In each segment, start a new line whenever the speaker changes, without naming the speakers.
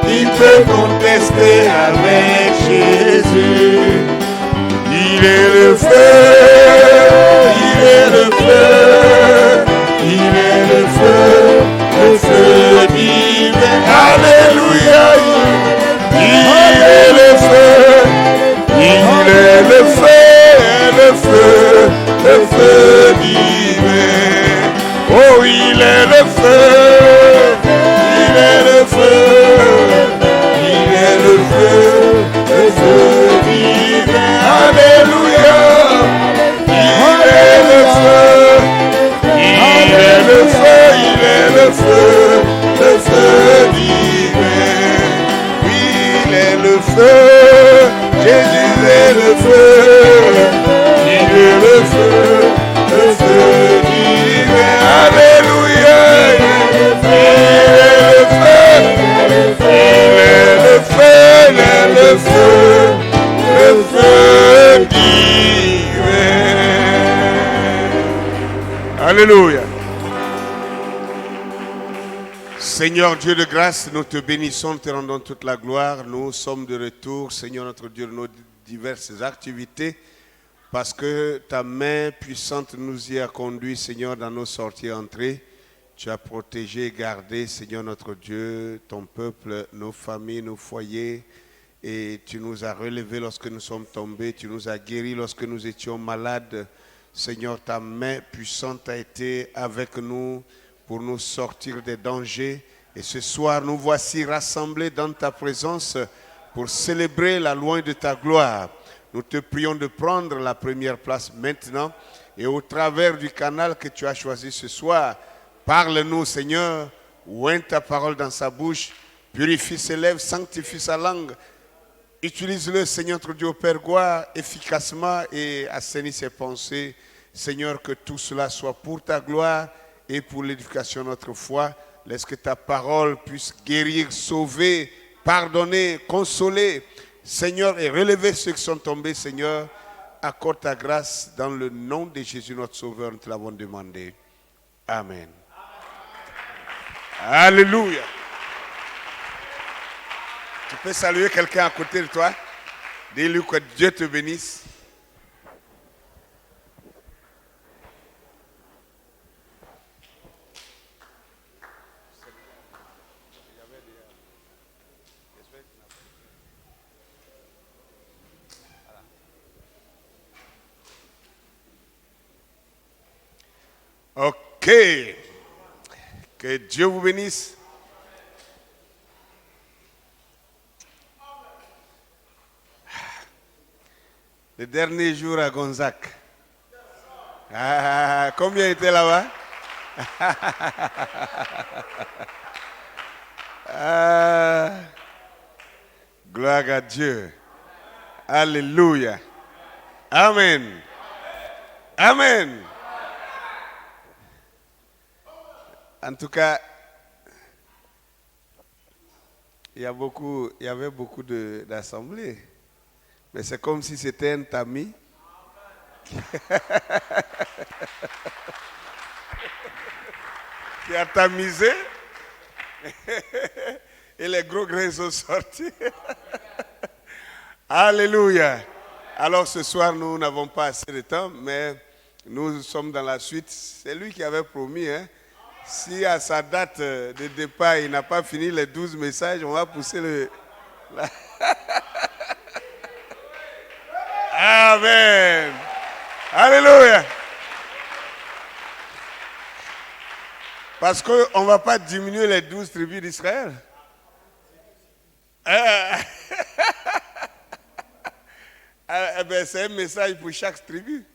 Qui peut contester avec Jésus? Il est le feu, il est le feu, il est le feu divin. Alléluia, il est le feu, il est le feu divin. Oh, il est le feu, il est le feu, il est le feu divin. Alléluia, il est le feu, il est le feu, il est le feu divin. Oui, il est le feu, Jésus est le feu, il est le feu divin. Alléluia, il est le feu, il est le feu, il est le feu divin. Alléluia. Seigneur Dieu de grâce, nous te bénissons, te rendons toute la gloire. Nous sommes de retour, Seigneur notre Dieu, de nos diverses activités, parce que ta main puissante nous y a conduits, Seigneur, dans nos sorties et entrées. Tu as protégé et gardé, Seigneur notre Dieu, ton peuple, nos familles, nos foyers. Et tu nous as relevés lorsque nous sommes tombés. Tu nous as guéris lorsque nous étions malades. Seigneur, ta main puissante a été avec nous pour nous sortir des dangers. Et ce soir, nous voici rassemblés dans ta présence pour célébrer la louange de ta gloire. Nous te prions de prendre la première place maintenant. Et au travers du canal que tu as choisi ce soir, parle-nous, Seigneur. Oint ta parole dans sa bouche. Purifie ses lèvres, sanctifie sa langue. Utilise-le, Seigneur, notre Dieu, au Père gloire, efficacement et assainis ses pensées. Seigneur, que tout cela soit pour ta gloire et pour l'édification de notre foi. Laisse que ta parole puisse guérir, sauver, pardonner, consoler. Seigneur, et relever ceux qui sont tombés, Seigneur. Accorde ta grâce dans le nom de Jésus, notre Sauveur. Nous te l'avons demandé. Amen. Alléluia. Tu peux saluer quelqu'un à côté de toi. Dis-lui que Dieu te bénisse. Ok. Que Dieu vous bénisse. Le dernier jour à Gonzac. Ah, combien étaient là-bas? Ah, gloire à Dieu. Alléluia. Amen. Amen. En tout cas, il y avait beaucoup d'assemblées. Mais c'est comme si c'était un tamis. Qui a tamisé. Et les gros grains sont sortis. Alléluia. Alors ce soir, nous n'avons pas assez de temps, mais nous sommes dans la suite. C'est lui qui avait promis, hein. Si à sa date de départ, il n'a pas fini les 12 messages, on va pousser le... Amen. Alléluia. Parce qu'on ne va pas diminuer les 12 tribus d'Israël. Eh bien, c'est un message pour chaque tribu.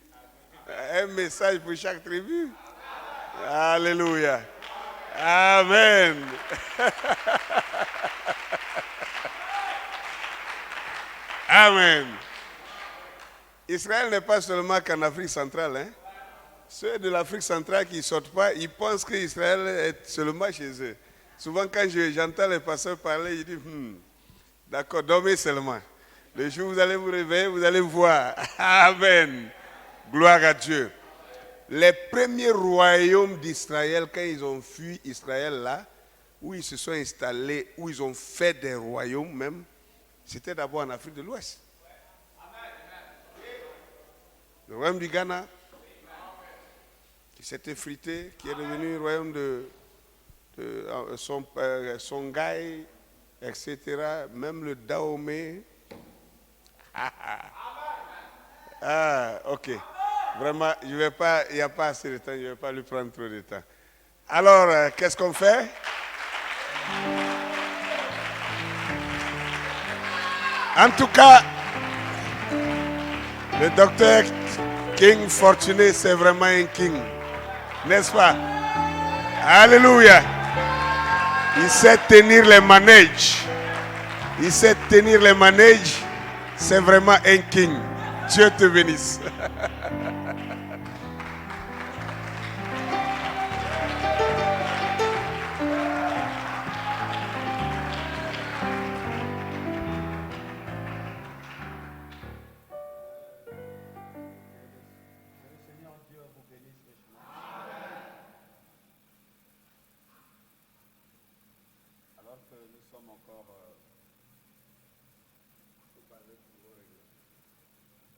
Un message pour chaque tribu. Alléluia. Amen. Amen. Israël n'est pas seulement qu'en Afrique centrale. Hein? Ceux de l'Afrique centrale qui ne sortent pas, ils pensent qu'Israël est seulement chez eux. Souvent, quand j'entends les pasteurs parler, ils disent, d'accord, dormez seulement. Le jour où vous allez vous réveiller, vous allez voir. Amen. Gloire à Dieu. Les premiers royaumes d'Israël, quand ils ont fui Israël là, où ils se sont installés, où ils ont fait des royaumes même, c'était d'abord en Afrique de l'Ouest. Le royaume du Ghana, qui s'est effrité, qui est devenu royaume de Songhai, etc. Même le Dahomey. Ah, ok. Vraiment, je vais pas, il n'y a pas assez de temps, je ne vais pas lui prendre trop de temps. Alors, qu'est-ce qu'on fait? En tout cas, le docteur King Fortuné, c'est vraiment un king. N'est-ce pas? Alléluia. Il sait tenir les manèges. Il sait tenir les manèges. C'est vraiment un king. Dieu te bénisse.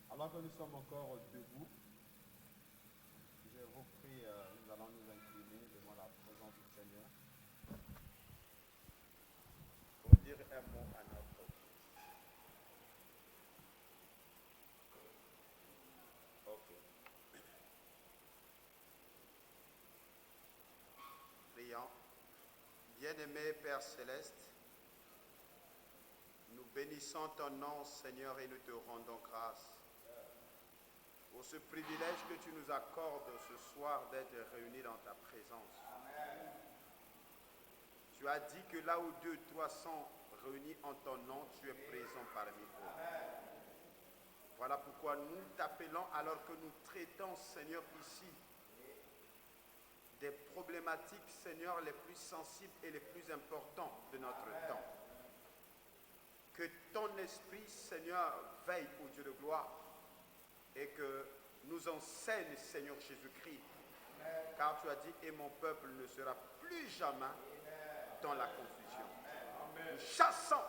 Alors que nous sommes encore debout, je vous prie, nous allons nous incliner devant la présence du Seigneur pour dire un mot à notre Dieu. Ok. Prions. Bien-aimé Père Céleste, nous bénissons ton nom, Seigneur, et nous te rendons grâce pour ce privilège que tu nous accordes ce soir d'être réunis dans ta présence. Amen. Tu as dit que là où 2 ou 3 sont réunis en ton nom, tu es présent parmi eux. Amen. Voilà pourquoi nous t'appelons alors que nous traitons, Seigneur, ici des problématiques, Seigneur, les plus sensibles et les plus importantes de notre temps. Que ton esprit, Seigneur, veille au Dieu de gloire et que nous enseigne, Seigneur Jésus-Christ, car tu as dit, et mon peuple ne sera plus jamais dans la confusion. Nous chassons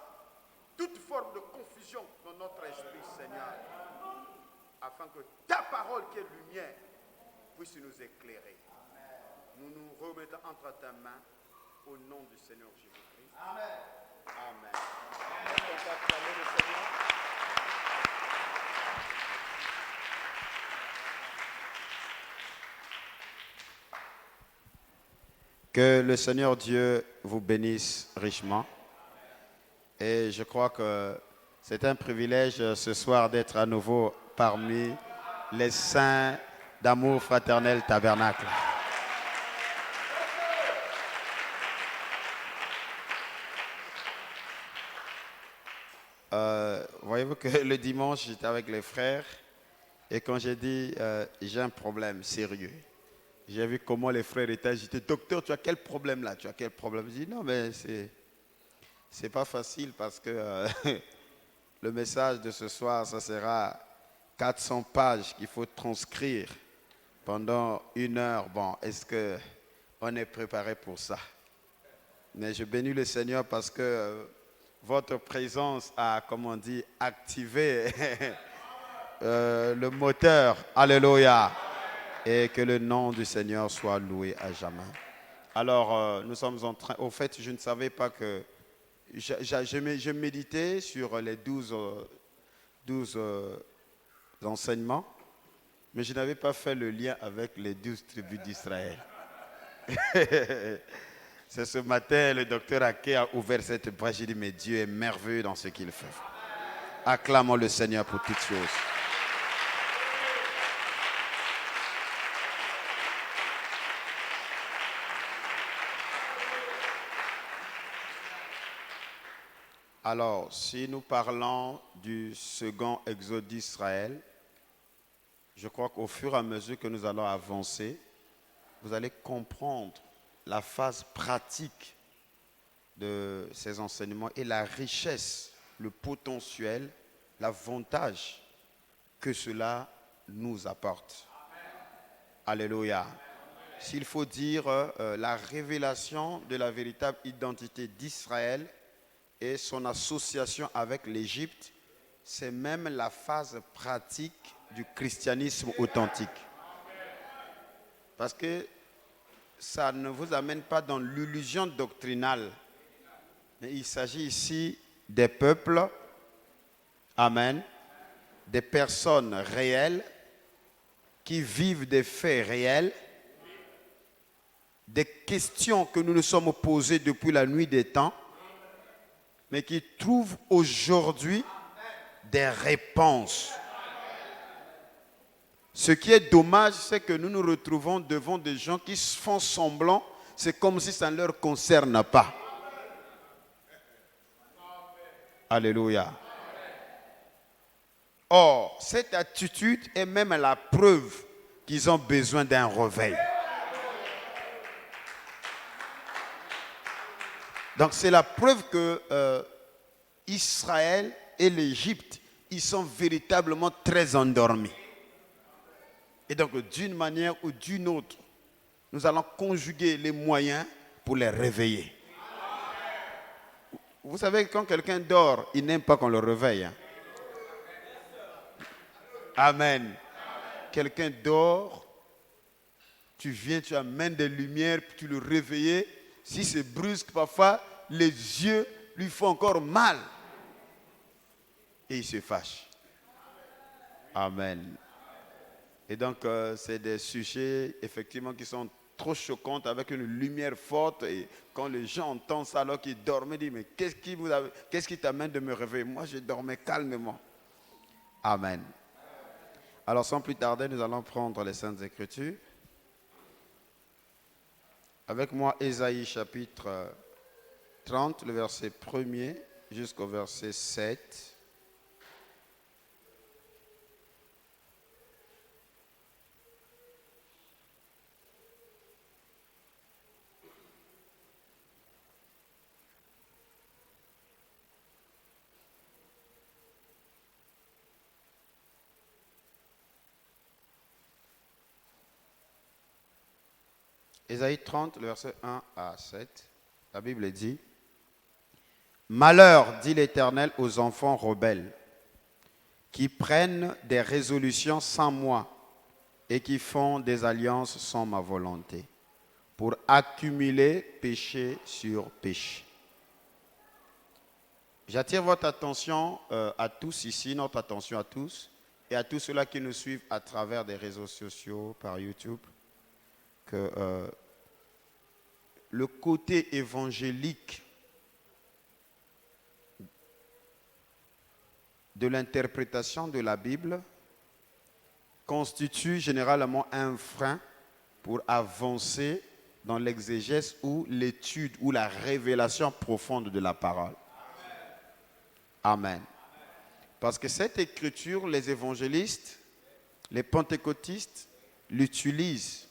toute forme de confusion dans notre esprit, Seigneur, afin que ta parole qui est lumière puisse nous éclairer. Nous nous remettons entre ta main au nom du Seigneur Jésus-Christ. Amen. Amen. Est-ce qu'on peut acclamer le Seigneur?
Que le Seigneur Dieu vous bénisse richement. Et je crois que c'est un privilège ce soir d'être à nouveau parmi les saints d'amour fraternel tabernacle. Voyez-vous que le dimanche, j'étais avec les frères et quand j'ai dit j'ai un problème sérieux, j'ai vu comment les frères étaient agités. Docteur, tu as quel problème là? Tu as quel problème? Je dis non, mais c'est pas facile parce que le message de ce soir, ça sera 400 pages qu'il faut transcrire pendant 1 heure. Bon, est-ce qu'on est préparé pour ça? Mais je bénis le Seigneur parce que votre présence a, comme on dit, activé le moteur. Alléluia. Et que le nom du Seigneur soit loué à jamais. Alors, nous sommes en train... Au fait, je ne savais pas que... Je méditais sur les 12 enseignements, mais je n'avais pas fait le lien avec les 12 tribus d'Israël. C'est ce matin, le docteur Ake a ouvert cette page. J'ai dit, mais Dieu est merveilleux dans ce qu'il fait. Acclamons le Seigneur pour toutes choses. Alors, si nous parlons du second exode d'Israël, je crois qu'au fur et à mesure que nous allons avancer, vous allez comprendre la phase pratique de ces enseignements et la richesse, le potentiel, l'avantage que cela nous apporte. Amen. Alléluia. s'il faut dire la révélation de la véritable identité d'Israël et son association avec l'Égypte, c'est même la phase pratique du christianisme authentique. Parce que ça ne vous amène pas dans l'illusion doctrinale, mais il s'agit ici des peuples, amen, des personnes réelles qui vivent des faits réels, des questions que nous nous sommes posées depuis la nuit des temps, mais qui trouvent aujourd'hui des réponses. Ce qui est dommage, c'est que nous nous retrouvons devant des gens qui font semblant, c'est comme si ça ne leur concerne pas. Alléluia. Or, cette attitude est même la preuve qu'ils ont besoin d'un réveil. Donc, c'est la preuve que Israël et l'Égypte, ils sont véritablement très endormis. Et donc, d'une manière ou d'une autre, nous allons conjuguer les moyens pour les réveiller. Vous savez, quand quelqu'un dort, il n'aime pas qu'on le réveille. Hein? Amen. Quelqu'un dort, tu viens, tu amènes des lumières, puis tu le réveilles. Si c'est brusque, parfois, les yeux lui font encore mal. Et il se fâche. Amen. Et donc, c'est des sujets, effectivement, qui sont trop choquants, avec une lumière forte. Et quand les gens entendent ça, alors qu'ils dorment, ils disent, mais qu'est-ce qui t'amène de me réveiller? Moi, je dormais calmement. Amen. Alors, sans plus tarder, nous allons prendre les Saintes Écritures. Avec moi, Ésaïe chapitre 30, le verset 1er jusqu'au verset 7. Ésaïe 30, le verset 1 à 7, la Bible dit « Malheur, dit l'Éternel, aux enfants rebelles, qui prennent des résolutions sans moi et qui font des alliances sans ma volonté, pour accumuler péché sur péché. » J'attire votre attention à tous ici, notre attention à tous, et à tous ceux-là qui nous suivent à travers des réseaux sociaux, par YouTube, que le côté évangélique de l'interprétation de la Bible constitue généralement un frein pour avancer dans l'exégèse ou l'étude ou la révélation profonde de la parole. Amen. Parce que cette écriture, les évangélistes, les pentecôtistes l'utilisent,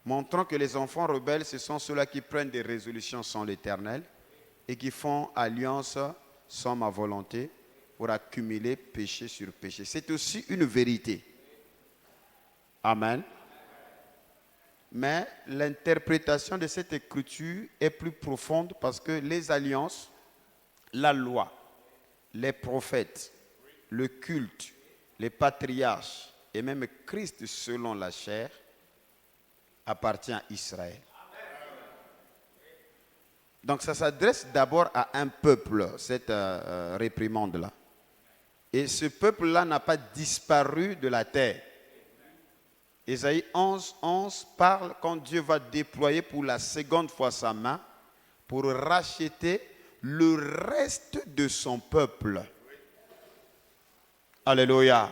montrant que les enfants rebelles, ce sont ceux-là qui prennent des résolutions sans l'Éternel et qui font alliance sans ma volonté pour accumuler péché sur péché. C'est aussi une vérité. Amen. Mais l'interprétation de cette écriture est plus profonde parce que les alliances, la loi, les prophètes, le culte, les patriarches et même Christ selon la chair appartient à Israël. Donc ça s'adresse d'abord à un peuple, cette réprimande-là. Et ce peuple-là n'a pas disparu de la terre. Ésaïe 11 parle quand Dieu va déployer pour la seconde fois sa main pour racheter le reste de son peuple. Alléluia.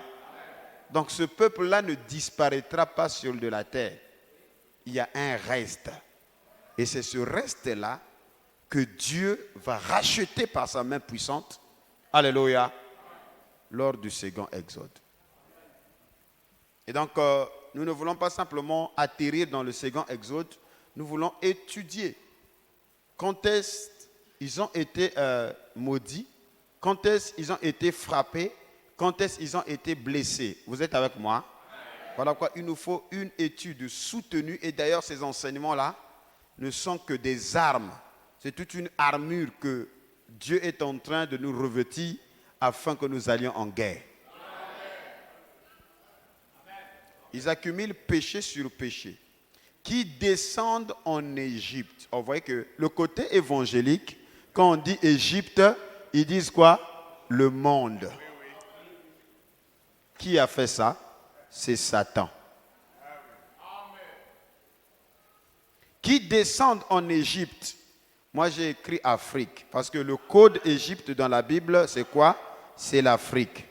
Donc ce peuple-là ne disparaîtra pas sur de la terre. Il y a un reste. Et c'est ce reste-là que Dieu va racheter par sa main puissante. Alléluia. Lors du second exode. Et donc, nous ne voulons pas simplement atterrir dans le second exode. Nous voulons étudier quand est-ce qu'ils ont été maudits, quand est-ce qu'ils ont été frappés, quand est-ce qu'ils ont été blessés. Vous êtes avec moi? Voilà pourquoi il nous faut une étude soutenue. Et d'ailleurs, ces enseignements-là ne sont que des armes. C'est toute une armure que Dieu est en train de nous revêtir afin que nous allions en guerre. Ils accumulent péché sur péché, qui descendent en Égypte. Vous voyez que le côté évangélique, quand on dit Égypte, ils disent quoi? Le monde. Qui a fait ça? C'est Satan. Qui descendent en Égypte. Moi, j'ai écrit Afrique, parce que le code Égypte dans la Bible, c'est quoi? C'est l'Afrique.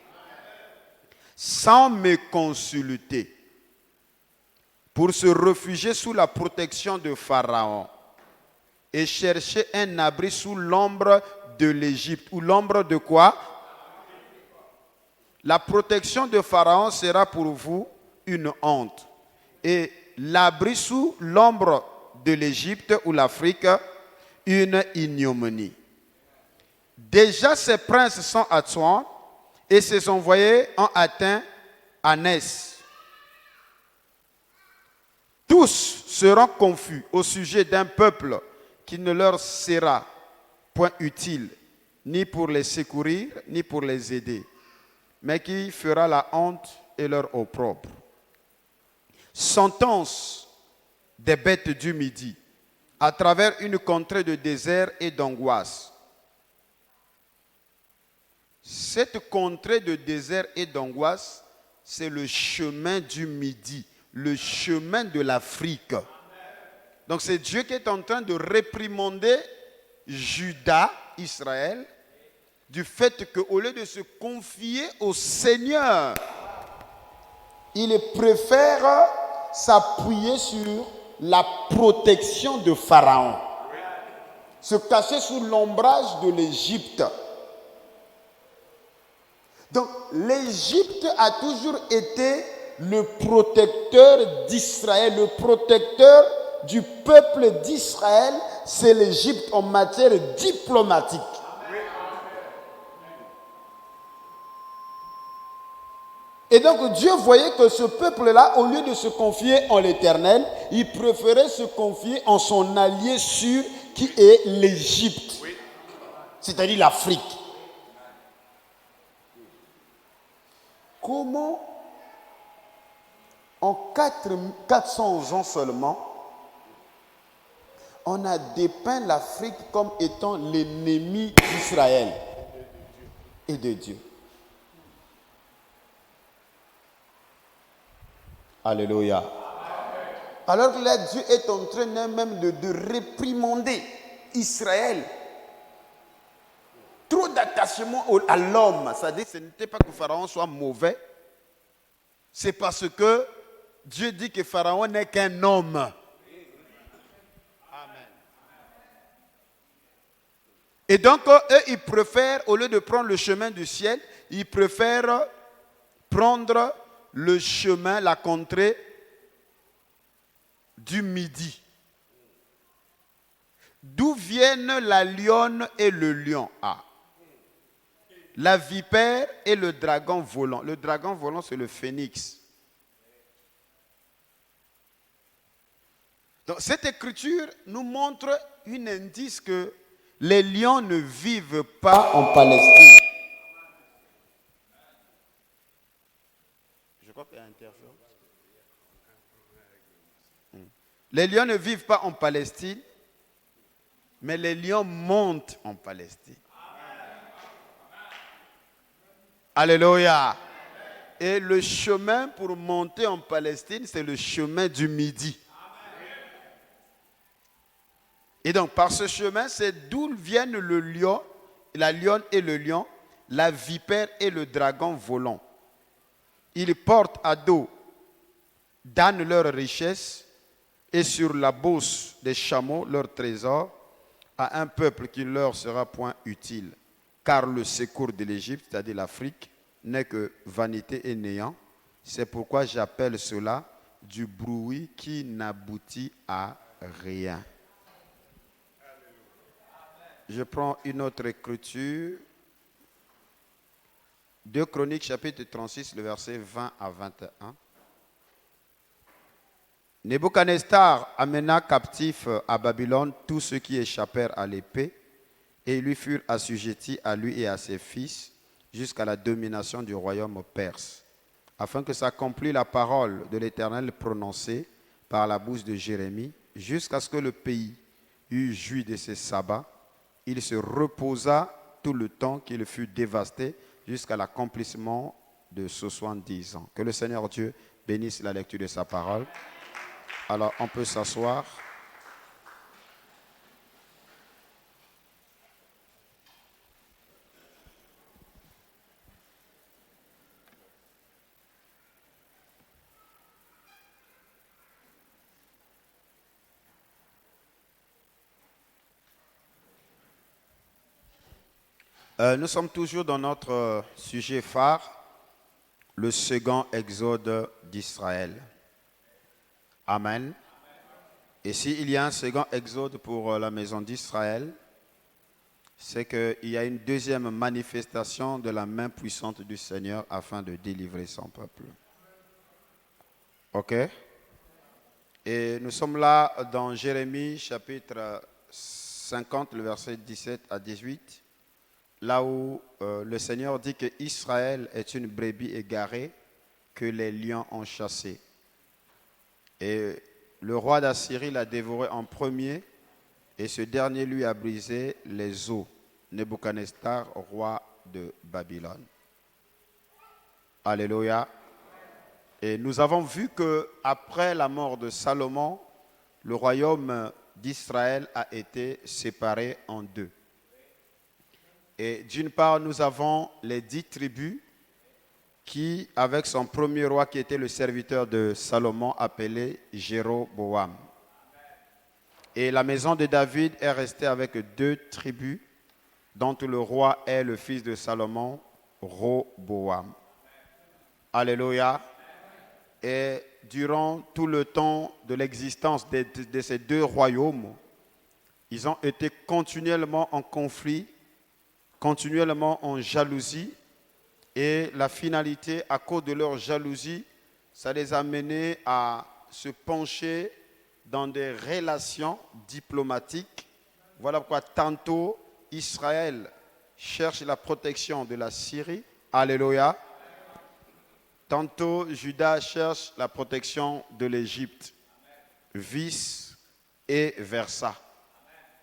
Sans me consulter, pour se réfugier sous la protection de Pharaon et chercher un abri sous l'ombre de l'Égypte. Ou l'ombre de quoi? La protection de Pharaon sera pour vous une honte. Et l'abri sous l'ombre de l'Égypte ou l'Afrique, une ignominie. Déjà ces princes sont à Tsouan et ses envoyés ont atteint Anès. Tous seront confus au sujet d'un peuple qui ne leur sera point utile, ni pour les secourir, ni pour les aider, mais qui fera la honte et leur opprobre. Sentence des bêtes du midi, à travers une contrée de désert et d'angoisse. Cette contrée de désert et d'angoisse, c'est le chemin du midi, le chemin de l'Afrique. Donc c'est Dieu qui est en train de réprimander Juda, Israël, du fait qu'au lieu de se confier au Seigneur, il préfère s'appuyer sur la protection de Pharaon, se cacher sous l'ombrage de l'Égypte. Donc l'Égypte a toujours été le protecteur d'Israël, le protecteur du peuple d'Israël, c'est l'Égypte en matière diplomatique. Et donc Dieu voyait que ce peuple-là, au lieu de se confier en l'Éternel, il préférait se confier en son allié sûr qui est l'Égypte, c'est-à-dire l'Afrique. Comment en 400 ans seulement, on a dépeint l'Afrique comme étant l'ennemi d'Israël et de Dieu. Alléluia. Alors que là, Dieu est en train même de réprimander Israël. Trop d'attachement à l'homme. C'est-à-dire que ce n'était pas que Pharaon soit mauvais. C'est parce que Dieu dit que Pharaon n'est qu'un homme. Amen. Et donc, eux, ils préfèrent, au lieu de prendre le chemin du ciel, ils préfèrent prendre le chemin, la contrée du midi. D'où viennent la lionne et le lion? La vipère et le dragon volant. Le dragon volant, c'est le phénix. Donc, cette écriture nous montre un indice que les lions ne vivent pas en Palestine. Je crois qu'il y a interférence. Les lions ne vivent pas en Palestine, mais les lions montent en Palestine. Alléluia. Et le chemin pour monter en Palestine, c'est le chemin du midi. Et donc, par ce chemin, c'est d'où viennent le lion, la lionne et le lion, la vipère et le dragon volant. Ils portent à dos d'âne leur richesse et sur la bosse des chameaux leur trésor à un peuple qui ne leur sera point utile. Car le secours de l'Égypte, c'est-à-dire l'Afrique, n'est que vanité et néant. C'est pourquoi j'appelle cela du bruit qui n'aboutit à rien. Je prends une autre écriture. 2 Chroniques chapitre 36, le verset 20 à 21. Nebuchadnezzar amena captifs à Babylone tous ceux qui échappèrent à l'épée, et ils lui furent assujettis à lui et à ses fils jusqu'à la domination du royaume perse, afin que s'accomplisse la parole de l'Éternel prononcée par la bouche de Jérémie, jusqu'à ce que le pays eût joui de ses sabbats. Il se reposa tout le temps qu'il fut dévasté jusqu'à l'accomplissement de 70 ans. Que le Seigneur Dieu bénisse la lecture de sa parole. Alors, on peut s'asseoir. Nous sommes toujours dans notre sujet phare, le second exode d'Israël. Amen. Et s'il y a un second exode pour la maison d'Israël, c'est qu'il y a une deuxième manifestation de la main puissante du Seigneur afin de délivrer son peuple. Ok? Et nous sommes là dans Jérémie chapitre 50, le verset 17 à 18. Là où le Seigneur dit que Israël est une brebis égarée que les lions ont chassée. Et le roi d'Assyrie l'a dévoré en premier, et ce dernier lui a brisé les os. Nebuchadnezzar, roi de Babylone. Alléluia. Et nous avons vu qu'après la mort de Salomon, le royaume d'Israël a été séparé en deux. Et d'une part, nous avons les 10 tribus qui, avec son premier roi qui était le serviteur de Salomon, appelé Jéroboam. Et la maison de David est restée avec 2 tribus, dont le roi est le fils de Salomon, Roboam. Alléluia. Et durant tout le temps de l'existence de ces 2 royaumes, ils ont été continuellement en conflit, continuellement en jalousie, et la finalité, à cause de leur jalousie, ça les a menés à se pencher dans des relations diplomatiques. Voilà pourquoi tantôt Israël cherche la protection de la Syrie, alléluia. Tantôt Juda cherche la protection de l'Égypte, vice et versa.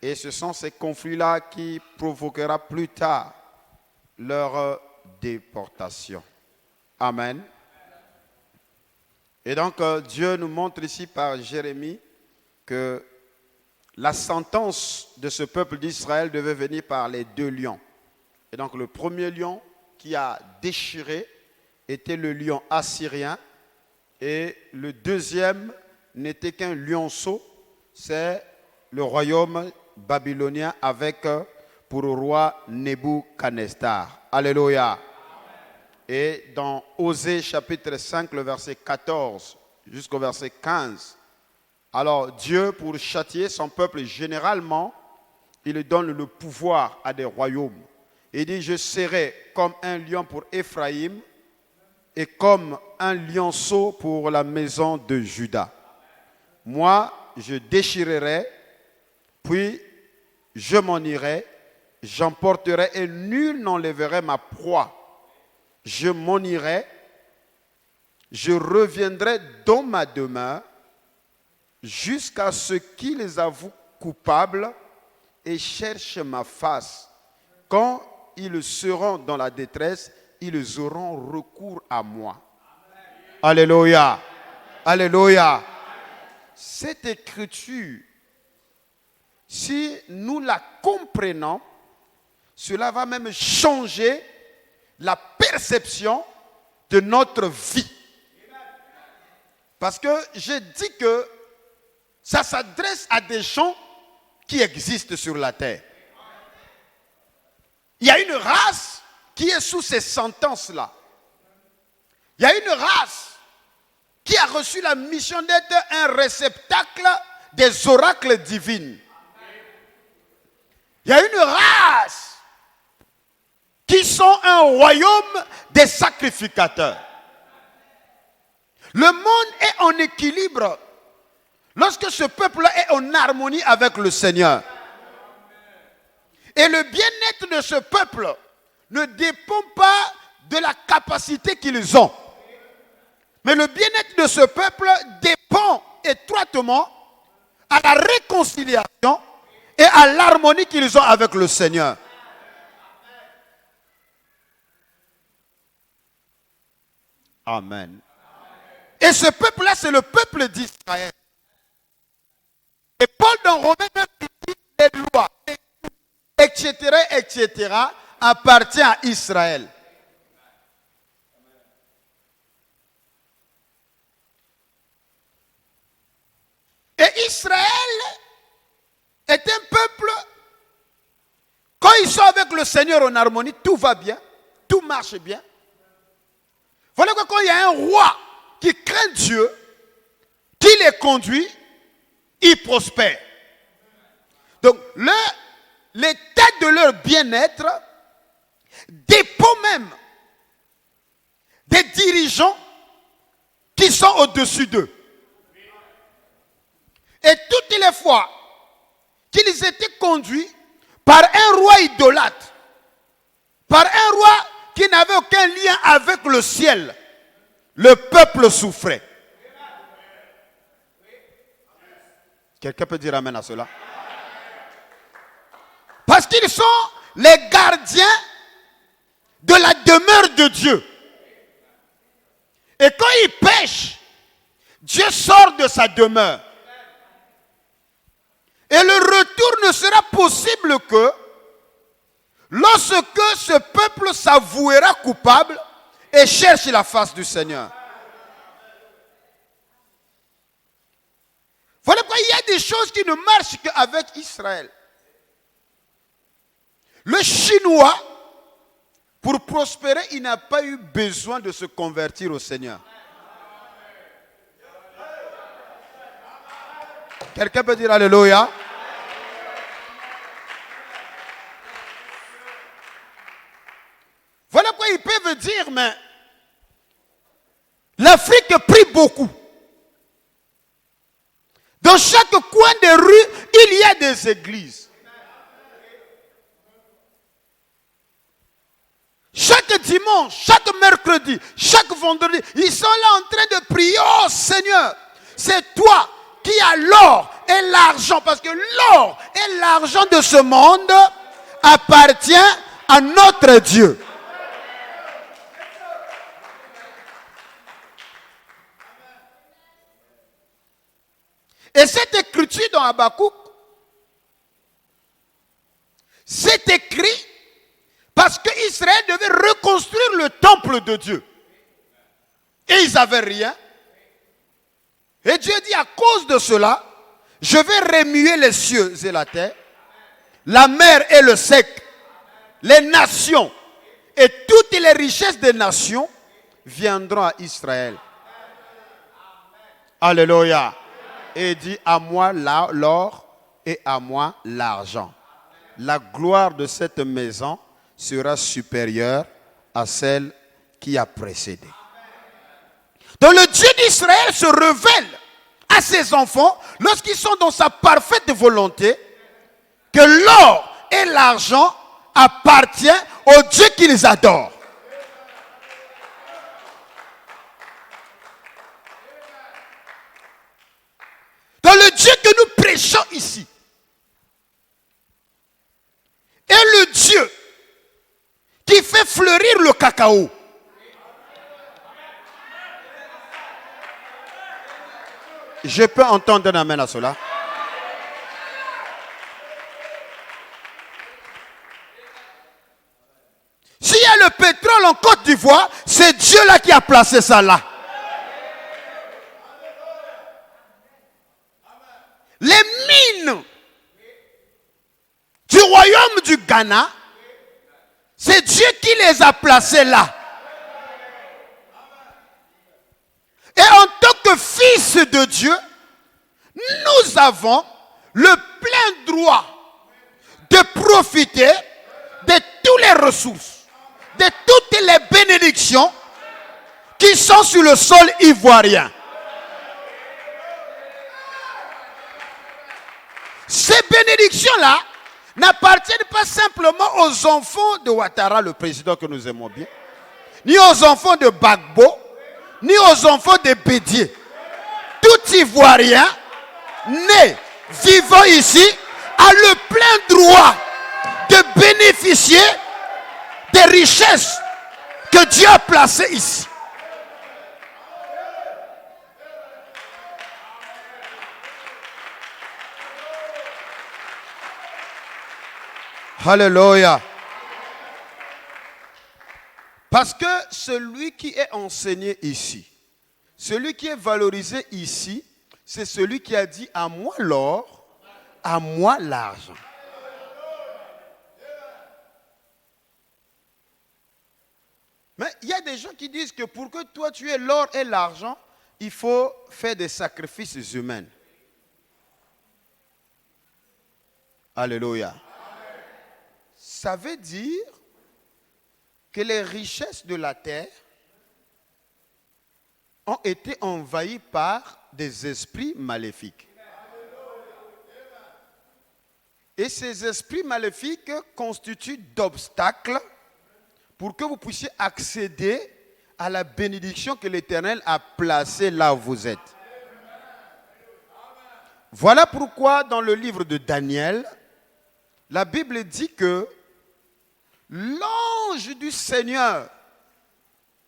Et ce sont ces conflits-là qui provoquera plus tard leur déportation. Amen. Et donc Dieu nous montre ici par Jérémie que la sentence de ce peuple d'Israël devait venir par les 2 lions. Et donc le premier lion qui a déchiré était le lion assyrien, et le deuxième n'était qu'un lionceau, c'est le royaume babylonien avec pour roi Nebuchadnezzar. Alléluia. Et dans Osée chapitre 5, le verset 14 jusqu'au verset 15, alors Dieu, pour châtier son peuple généralement, il donne le pouvoir à des royaumes. Il dit, je serai comme un lion pour Éphraïm et comme un lionceau pour la maison de Juda. Moi, je déchirerai, puis je m'en irai, j'emporterai et nul n'enlèverait ma proie. Je m'en irai, je reviendrai dans ma demeure jusqu'à ce qu'ils avouent coupables et cherchent ma face. Quand ils seront dans la détresse, ils auront recours à moi. Alléluia. Alléluia. Cette écriture, si nous la comprenons, cela va même changer la perception de notre vie. Parce que je dis que ça s'adresse à des gens qui existent sur la terre. Il y a une race qui est sous ces sentences-là. Il y a une race qui a reçu la mission d'être un réceptacle des oracles divins. Il y a une race qui sont un royaume des sacrificateurs. Le monde est en équilibre lorsque ce peuple-là est en harmonie avec le Seigneur. Et le bien-être de ce peuple ne dépend pas de la capacité qu'ils ont. Mais le bien-être de ce peuple dépend étroitement à la réconciliation et à l'harmonie qu'ils ont avec le Seigneur. Amen. Et ce peuple-là, c'est le peuple d'Israël. Et Paul dans Romains 9 dit les lois, etc., appartient à Israël. Et Israël est un peuple, quand ils sont avec le Seigneur en harmonie, tout va bien, tout marche bien. Voilà que quand il y a un roi qui craint Dieu, qui les conduit, ils prospèrent. Donc, l'état de leur bien-être dépend même des dirigeants qui sont au-dessus d'eux. Et toutes les fois qu'ils étaient conduits par un roi idolâtre, par un roi qui n'avait aucun lien avec le ciel, le peuple souffrait. Quelqu'un peut dire amen à cela? Parce qu'ils sont les gardiens de la demeure de Dieu. Et quand ils pêchent, Dieu sort de sa demeure. Et le retour ne sera possible que lorsque ce peuple s'avouera coupable et cherche la face du Seigneur. Voilà pourquoi il y a des choses qui ne marchent qu'avec Israël. Le Chinois, pour prospérer, il n'a pas eu besoin de se convertir au Seigneur. Quelqu'un peut dire Alléluia? Voilà quoi ils peuvent dire, mais l'Afrique prie beaucoup. Dans chaque coin des rues, il y a des églises. Chaque dimanche, chaque mercredi, chaque vendredi, ils sont là en train de prier. Oh Seigneur, c'est toi qui as l'or et l'argent. Parce que l'or et l'argent de ce monde appartient à notre Dieu. Et cette écriture dans Habakkuk, c'est écrit parce qu'Israël devait reconstruire le temple de Dieu. Et ils n'avaient rien. Et Dieu dit, à cause de cela, je vais remuer les cieux et la terre, la mer et le sec, les nations et toutes les richesses des nations viendront à Israël. Alléluia. Et il dit, à moi l'or et à moi l'argent. La gloire de cette maison sera supérieure à celle qui a précédé. Donc le Dieu d'Israël se révèle à ses enfants lorsqu'ils sont dans sa parfaite volonté que l'or et l'argent appartiennent au Dieu qu'ils adorent. Donc le Dieu que nous prêchons ici est le Dieu qui fait fleurir le cacao. Je peux entendre un amen à cela. S'il y a le pétrole en Côte d'Ivoire, c'est Dieu là qui a placé ça là. Les mines du royaume du Ghana, c'est Dieu qui les a placées là. Et en tant que fils de Dieu, nous avons le plein droit de profiter de toutes les ressources, de toutes les bénédictions qui sont sur le sol ivoirien. bénédictions-là n'appartiennent pas simplement aux enfants de Ouattara, le président que nous aimons bien, ni aux enfants de Gbagbo, ni aux enfants de Bédié. Tout Ivoirien né, vivant ici, a le plein droit de bénéficier des richesses que Dieu a placées ici. Alléluia. Parce que celui qui est enseigné ici, celui qui est valorisé ici, c'est celui qui a dit à moi l'or, à moi l'argent. Mais il y a des gens qui disent que pour que toi tu aies l'or et l'argent, il faut faire des sacrifices humains. Alléluia. Ça veut dire que les richesses de la terre ont été envahies par des esprits maléfiques. Et ces esprits maléfiques constituent d'obstacles pour que vous puissiez accéder à la bénédiction que l'Éternel a placée là où vous êtes. Voilà pourquoi dans le livre de Daniel, la Bible dit que l'ange du Seigneur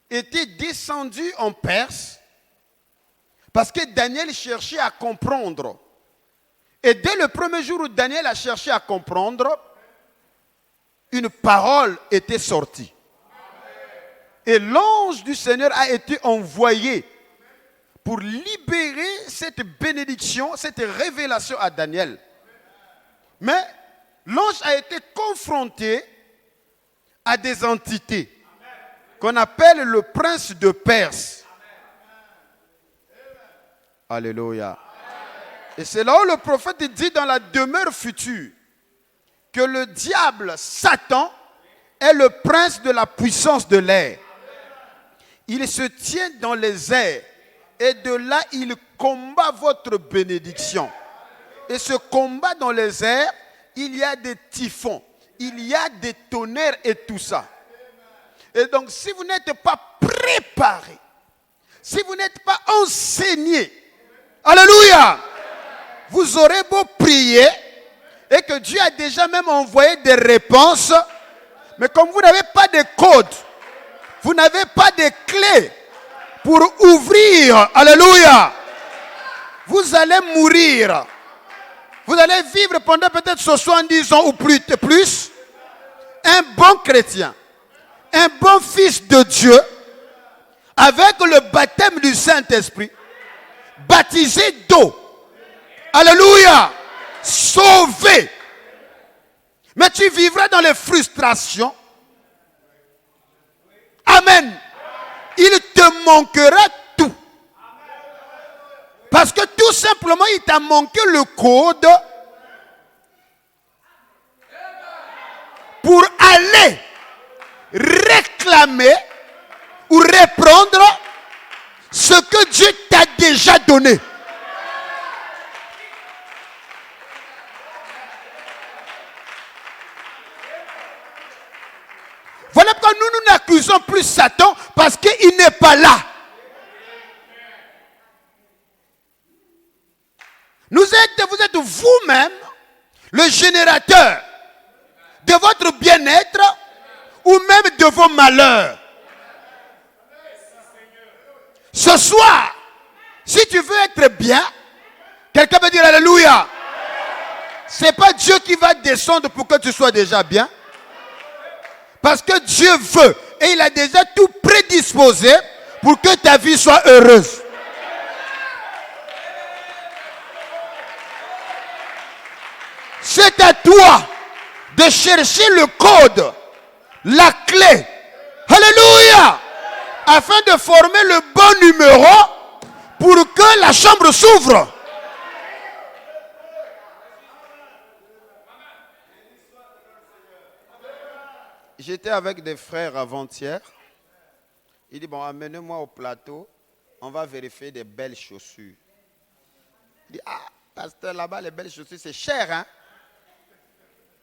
était descendu en Perse parce que Daniel cherchait à comprendre. Et dès le premier jour où Daniel a cherché à comprendre, une parole était sortie. Et l'ange du Seigneur a été envoyé pour libérer cette bénédiction, cette révélation à Daniel. Mais l'ange a été confronté à des entités qu'on appelle le prince de Perse. Alléluia. Et c'est là où le prophète dit dans la demeure future que le diable, Satan, est le prince de la puissance de l'air. Il se tient dans les airs et de là il combat votre bénédiction. Et ce combat dans les airs, il y a des typhons, il y a des tonnerres et tout ça. Et donc si vous n'êtes pas préparé, si vous n'êtes pas enseigné, alléluia, vous aurez beau prier et que Dieu a déjà même envoyé des réponses, mais comme vous n'avez pas de code, vous n'avez pas de clés pour ouvrir, alléluia, vous allez mourir. Vous allez vivre pendant peut-être 70 ans ou plus, un bon chrétien, un bon fils de Dieu, avec le baptême du Saint-Esprit, baptisé d'eau. Alléluia, sauvé. Mais tu vivras dans les frustrations. Amen. Il te manquera tout. Parce que tout simplement, il t'a manqué le code pour aller réclamer ou reprendre ce que Dieu t'a déjà donné. Voilà pourquoi nous n'accusons plus Satan parce qu'il n'est pas là. Vous êtes vous-même le générateur de votre bien-être ou même de vos malheurs. Ce soir, si tu veux être bien, quelqu'un peut dire alléluia. Ce n'est pas Dieu qui va descendre pour que tu sois déjà bien. Parce que Dieu veut et il a déjà tout prédisposé pour que ta vie soit heureuse. C'est à toi de chercher le code, la clé, alléluia, afin de former le bon numéro pour que la chambre s'ouvre. J'étais avec des frères avant-hier. Il dit, bon, amenez-moi au plateau. On va vérifier des belles chaussures. Il dit, ah, pasteur, là-bas, les belles chaussures, c'est cher, hein?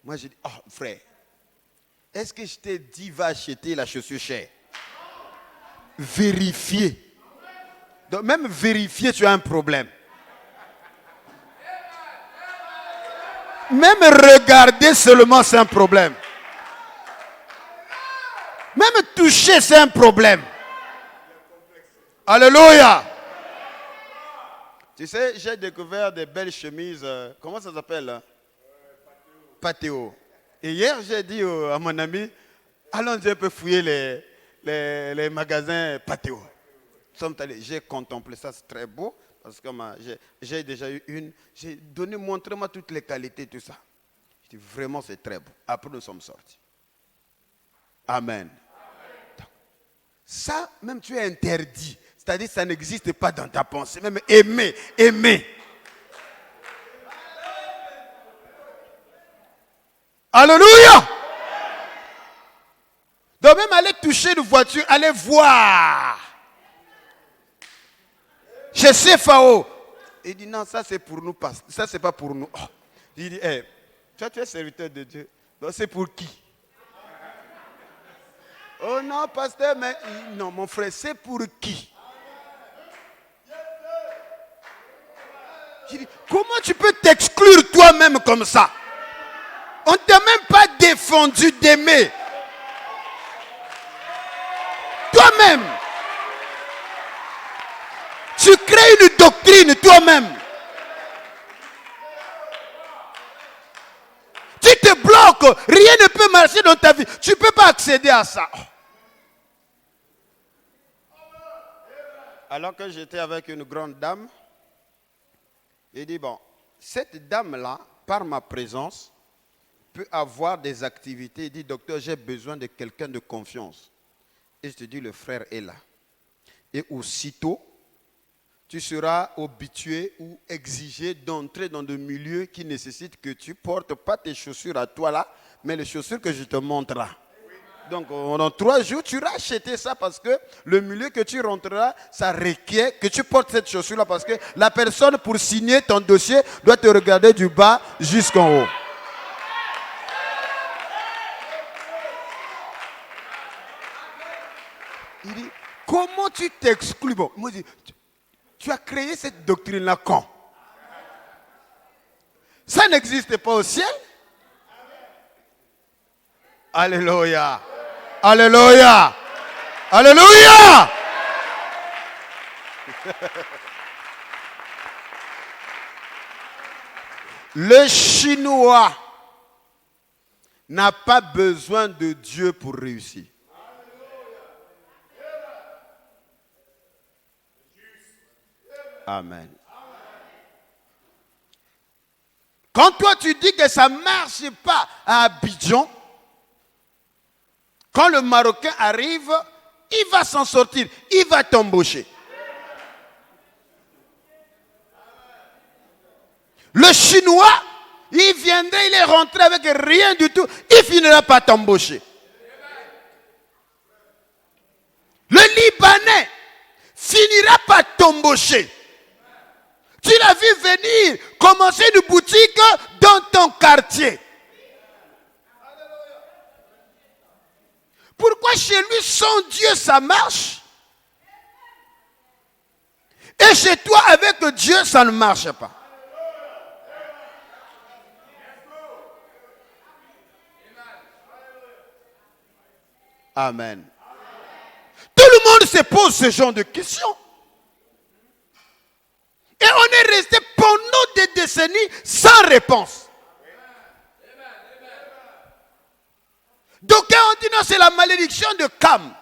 Moi, j'ai dit, oh frère, est-ce que je t'ai dit, va acheter la chaussure chère? Vérifier. Donc, même vérifier, tu as un problème. Même regarder seulement, c'est un problème. Même toucher, c'est un problème. Alléluia. Tu sais, j'ai découvert des belles chemises. Comment ça s'appelle? Hein? Patéo. Et hier, j'ai dit à mon ami, allons un peu fouiller les magasins Patéo. J'ai contemplé ça, c'est très beau. Parce que j'ai déjà eu une. J'ai donné, montrez-moi toutes les qualités, tout ça. Je dis, vraiment, c'est très beau. Après, nous sommes sortis. Amen. Donc, ça, même tu es interdit. C'est-à-dire, ça n'existe pas dans ta pensée. Même aimer, aimer. Alléluia. Donc, même aller toucher une voiture, aller voir. Chez CFAO. Il dit non, ça c'est pour nous, ça c'est pas pour nous. Oh. Il dit, hey, tu es serviteur de Dieu. Donc c'est pour qui? Oh non, pasteur, mais non, mon frère, c'est pour qui? Je dis, comment tu peux t'exclure toi-même comme ça? On ne t'a même pas défendu d'aimer. Toi-même. Tu crées une doctrine toi-même. Tu te bloques. Rien ne peut marcher dans ta vie. Tu ne peux pas accéder à ça. Alors que j'étais avec une grande dame, il dit, bon, cette dame-là, par ma présence, peut avoir des activités. Il dit, docteur, j'ai besoin de quelqu'un de confiance. Et je te dis, le frère est là. Et aussitôt, tu seras habitué ou exigé d'entrer dans des milieux qui nécessitent que tu ne portes pas tes chaussures à toi là, mais les chaussures que je te montre là. Donc, dans 3 jours, tu vas acheter ça parce que le milieu que tu rentreras, ça requiert que tu portes cette chaussure-là parce que la personne, pour signer ton dossier, doit te regarder du bas jusqu'en haut. Il dit, comment tu t'exclus? Bon, moi, je dis, tu as créé cette doctrine-là quand? Ça n'existe pas au ciel. Alléluia. Alléluia. Alléluia. Le Chinois n'a pas besoin de Dieu pour réussir. Amen. Quand toi tu dis que ça ne marche pas à Abidjan, quand le Marocain arrive, il va s'en sortir, il va t'embaucher. Le Chinois, il viendrait, il est rentré avec rien du tout, il finira par t'embaucher. Le Libanais finira par t'embaucher. Tu l'as vu venir commencer une boutique dans ton quartier. Pourquoi chez lui, sans Dieu, ça marche? Et chez toi, avec Dieu, ça ne marche pas. Amen. Tout le monde se pose ce genre de questions. Et on est resté pendant des décennies sans réponse. Donc on dit non, c'est la malédiction de Cam.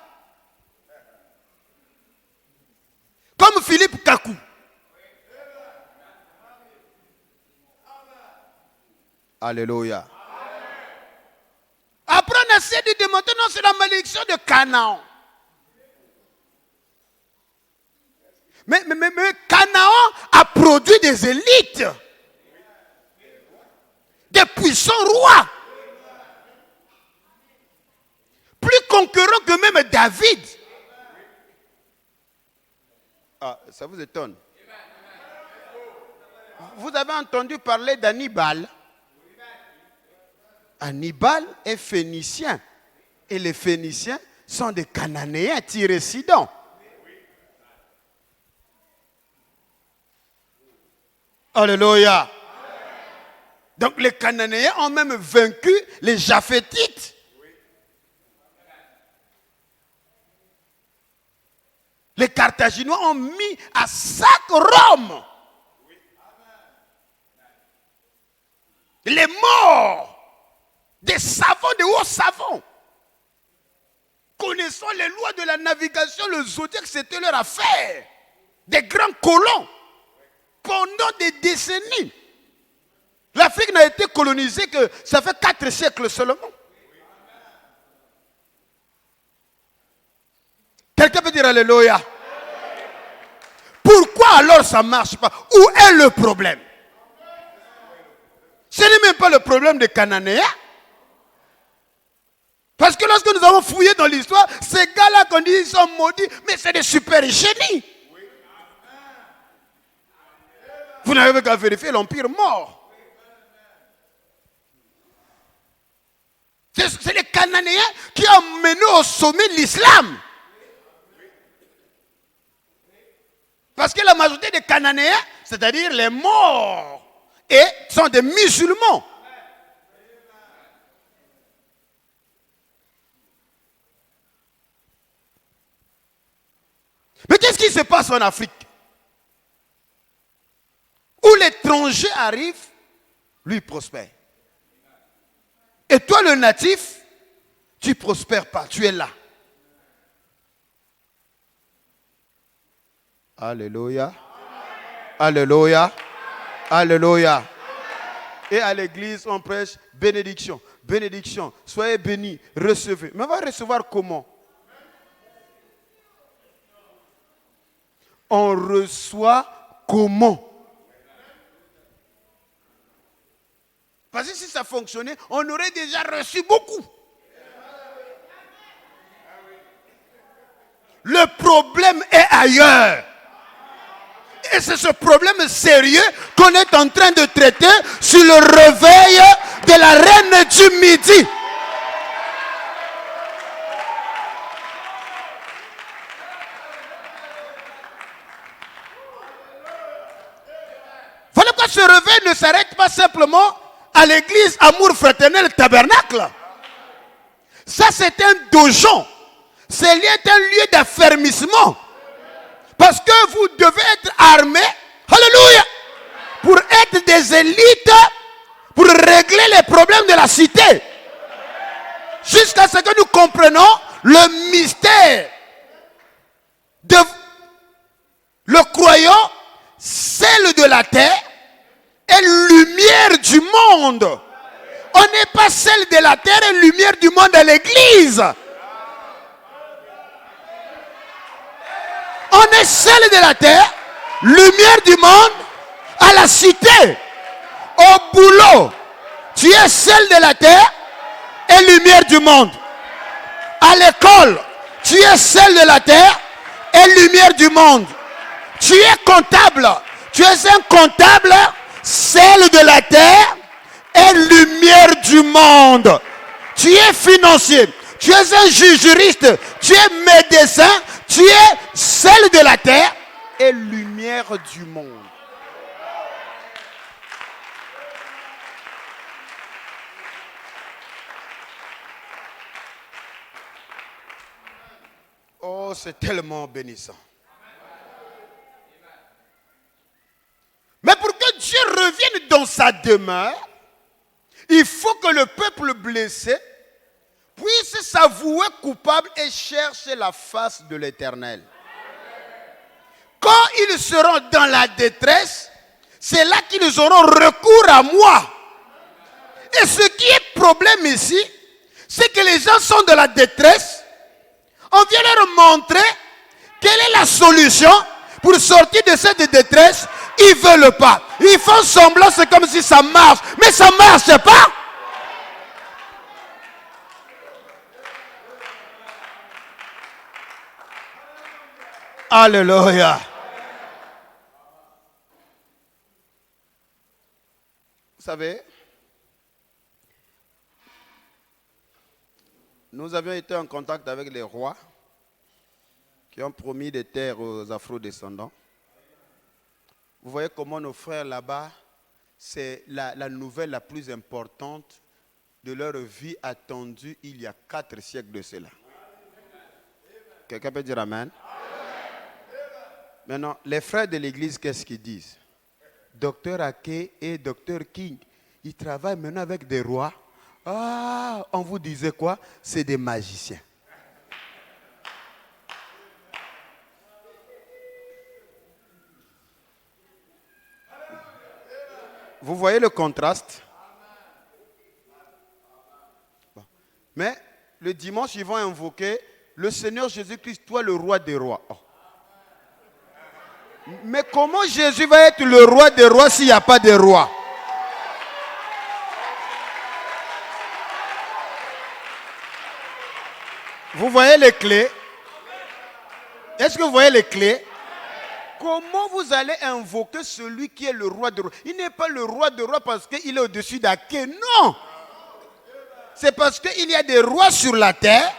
Comme Philippe Kakou. Alléluia. Après on essaie de démontrer non, c'est la malédiction de Canaan. Mais Canaan a produit des élites, des puissants rois, plus conquérants que même David. Ah, ça vous étonne? Vous avez entendu parler d'Hannibal? Hannibal est phénicien. Et les Phéniciens sont des Cananéens, Tyr et Sidon. Alléluia. Donc les Cananéens ont même vaincu les Japhétites. Les Carthaginois ont mis à sac Rome. Les morts des savants, des hauts savants, connaissant les lois de la navigation, le zodiaque, c'était leur affaire. Des grands colons pendant des décennies. L'Afrique n'a été colonisée que ça fait 4 siècles seulement. Quelqu'un peut dire Alléluia. Pourquoi alors ça ne marche pas? Où est le problème? Ce n'est même pas le problème des Cananéens. Parce que lorsque nous avons fouillé dans l'histoire, ces gars-là qu'on dit ils sont maudits, mais c'est des super génies. Vous n'avez qu'à vérifier l'Empire mort. C'est les Cananéens qui ont mené au sommet l'islam. Parce que la majorité des Cananéens, c'est-à-dire les morts, sont des musulmans. Mais qu'est-ce qui se passe en Afrique? Où l'étranger arrive, lui prospère. Et toi le natif, tu ne prospères pas, tu es là. Alléluia. Alléluia. Alléluia. Et à l'église, on prêche bénédiction. Bénédiction. Soyez bénis, recevez. Mais on va recevoir comment? On reçoit comment? Parce que si ça fonctionnait, on aurait déjà reçu beaucoup. Le problème est ailleurs. Et c'est ce problème sérieux qu'on est en train de traiter sur le réveil de la reine du Midi. Voilà pourquoi ce réveil ne s'arrête pas simplement à l'église Amour Fraternel Tabernacle. Ça, c'est un donjon. C'est un lieu d'affermissement. Parce que vous devez être armés, alléluia, pour être des élites, pour régler les problèmes de la cité. Jusqu'à ce que nous comprenions le mystère de le croyant, sel de la terre et lumière du monde. On n'est pas sel de la terre et lumière du monde à l'église. On est sel de la terre, lumière du monde à la cité. Au boulot, tu es sel de la terre et lumière du monde. À l'école, tu es sel de la terre et lumière du monde. Tu es comptable, tu es un comptable, sel de la terre et lumière du monde. Tu es financier, tu es un juriste, tu es médecin, tu es sel de la terre et lumière du monde. Oh, c'est tellement bénissant. Mais pour que Dieu revienne dans sa demeure, il faut que le peuple blessé puisse s'avouer coupable et chercher la face de l'Éternel. Quand ils seront dans la détresse, c'est là qu'ils auront recours à moi. Et ce qui est problème ici, c'est que les gens sont dans la détresse. On vient leur montrer quelle est la solution pour sortir de cette détresse. Ils ne veulent pas. Ils font semblant, c'est comme si ça marche. Mais ça ne marche pas. Alléluia. Vous savez, Nous avions été en contact avec les rois qui ont promis des terres aux afro-descendants. Vous voyez comment nos frères là-bas, c'est la nouvelle la plus importante de leur vie attendue il y a 4 siècles de cela. Quelqu'un peut dire Amen? Maintenant, les frères de l'église, qu'est-ce qu'ils disent? Docteur Ake et Docteur King, ils travaillent maintenant avec des rois. Ah, on vous disait quoi? C'est des magiciens. Vous voyez le contraste? Bon. Mais le dimanche, ils vont invoquer le Seigneur Jésus-Christ, toi le roi des rois. Oh. Mais comment Jésus va être le roi des rois s'il n'y a pas de roi? Vous voyez les clés? Est-ce que vous voyez les clés? Comment vous allez invoquer celui qui est le roi des rois? Il n'est pas le roi des rois parce qu'il est au-dessus d'Aké. Non! C'est parce qu'il y a des rois sur la terre.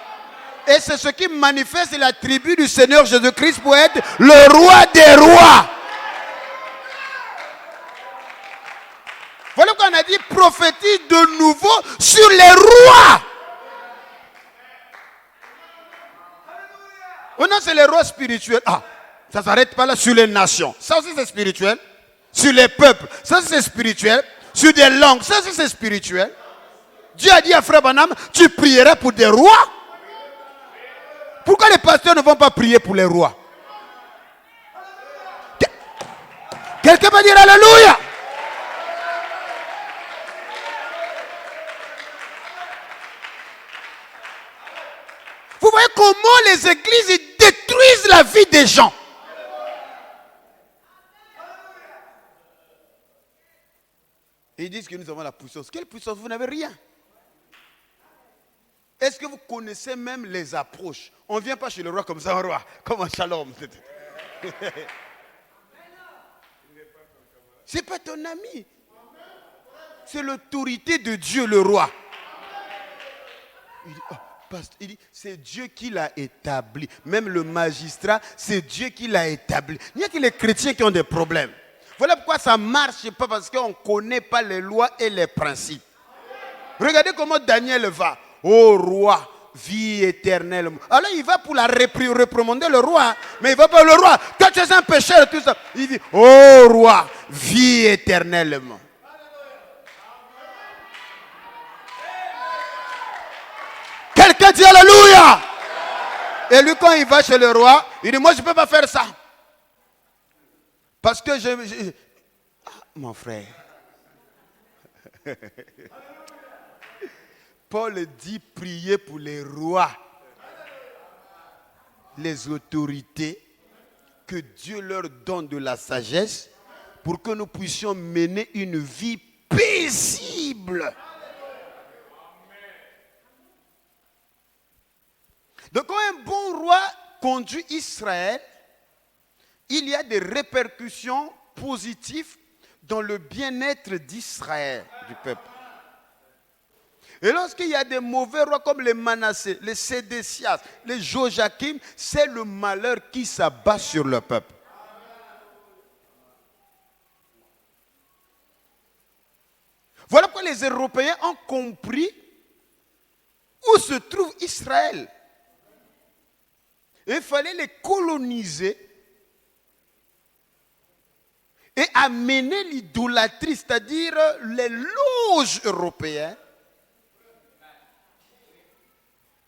Et c'est ce qui manifeste l'attribut du Seigneur Jésus-Christ pour être le roi des rois. Voilà pourquoi on a dit prophétise de nouveau sur les rois. Oh non, c'est les rois spirituels. Ah, ça ne s'arrête pas là sur les nations. Ça aussi c'est spirituel. Sur les peuples, ça c'est spirituel. Sur des langues, ça aussi c'est spirituel. Dieu a dit à Frère Branham, tu prieras pour des rois. Pourquoi les pasteurs ne vont pas prier pour les rois? Quelqu'un peut dire Alléluia? Vous voyez comment les églises détruisent la vie des gens. Ils disent que nous avons la puissance. Quelle puissance? Vous n'avez rien. Est-ce que vous connaissez même les approches? On ne vient pas chez le roi comme ça, un roi, comme un shalom. Ce n'est pas ton ami. C'est l'autorité de Dieu, le roi. Il dit, c'est Dieu qui l'a établi. Même le magistrat, c'est Dieu qui l'a établi. Il n'y a que les chrétiens qui ont des problèmes. Voilà pourquoi ça ne marche pas, parce qu'on ne connaît pas les lois et les principes. Regardez comment Daniel va. Ô roi, vie éternelle. Alors il va pour la réprimander le roi. Mais il ne va pas le roi. Toi tu es un pécheur et tout ça. Il dit, ô roi, vie éternellement. Quelqu'un dit Alléluia. Et lui quand il va chez le roi, il dit, moi je ne peux pas faire ça. Parce que Ah, mon frère. Paul dit prier pour les rois, les autorités, que Dieu leur donne de la sagesse pour que nous puissions mener une vie paisible. Donc quand un bon roi conduit Israël, il y a des répercussions positives dans le bien-être d'Israël, du peuple. Et lorsqu'il y a des mauvais rois comme les Manassé, les Sédécias, les Joachim, c'est le malheur qui s'abat sur le peuple. Voilà pourquoi les Européens ont compris où se trouve Israël. Il fallait les coloniser et amener l'idolâtrie, c'est-à-dire les loges européennes,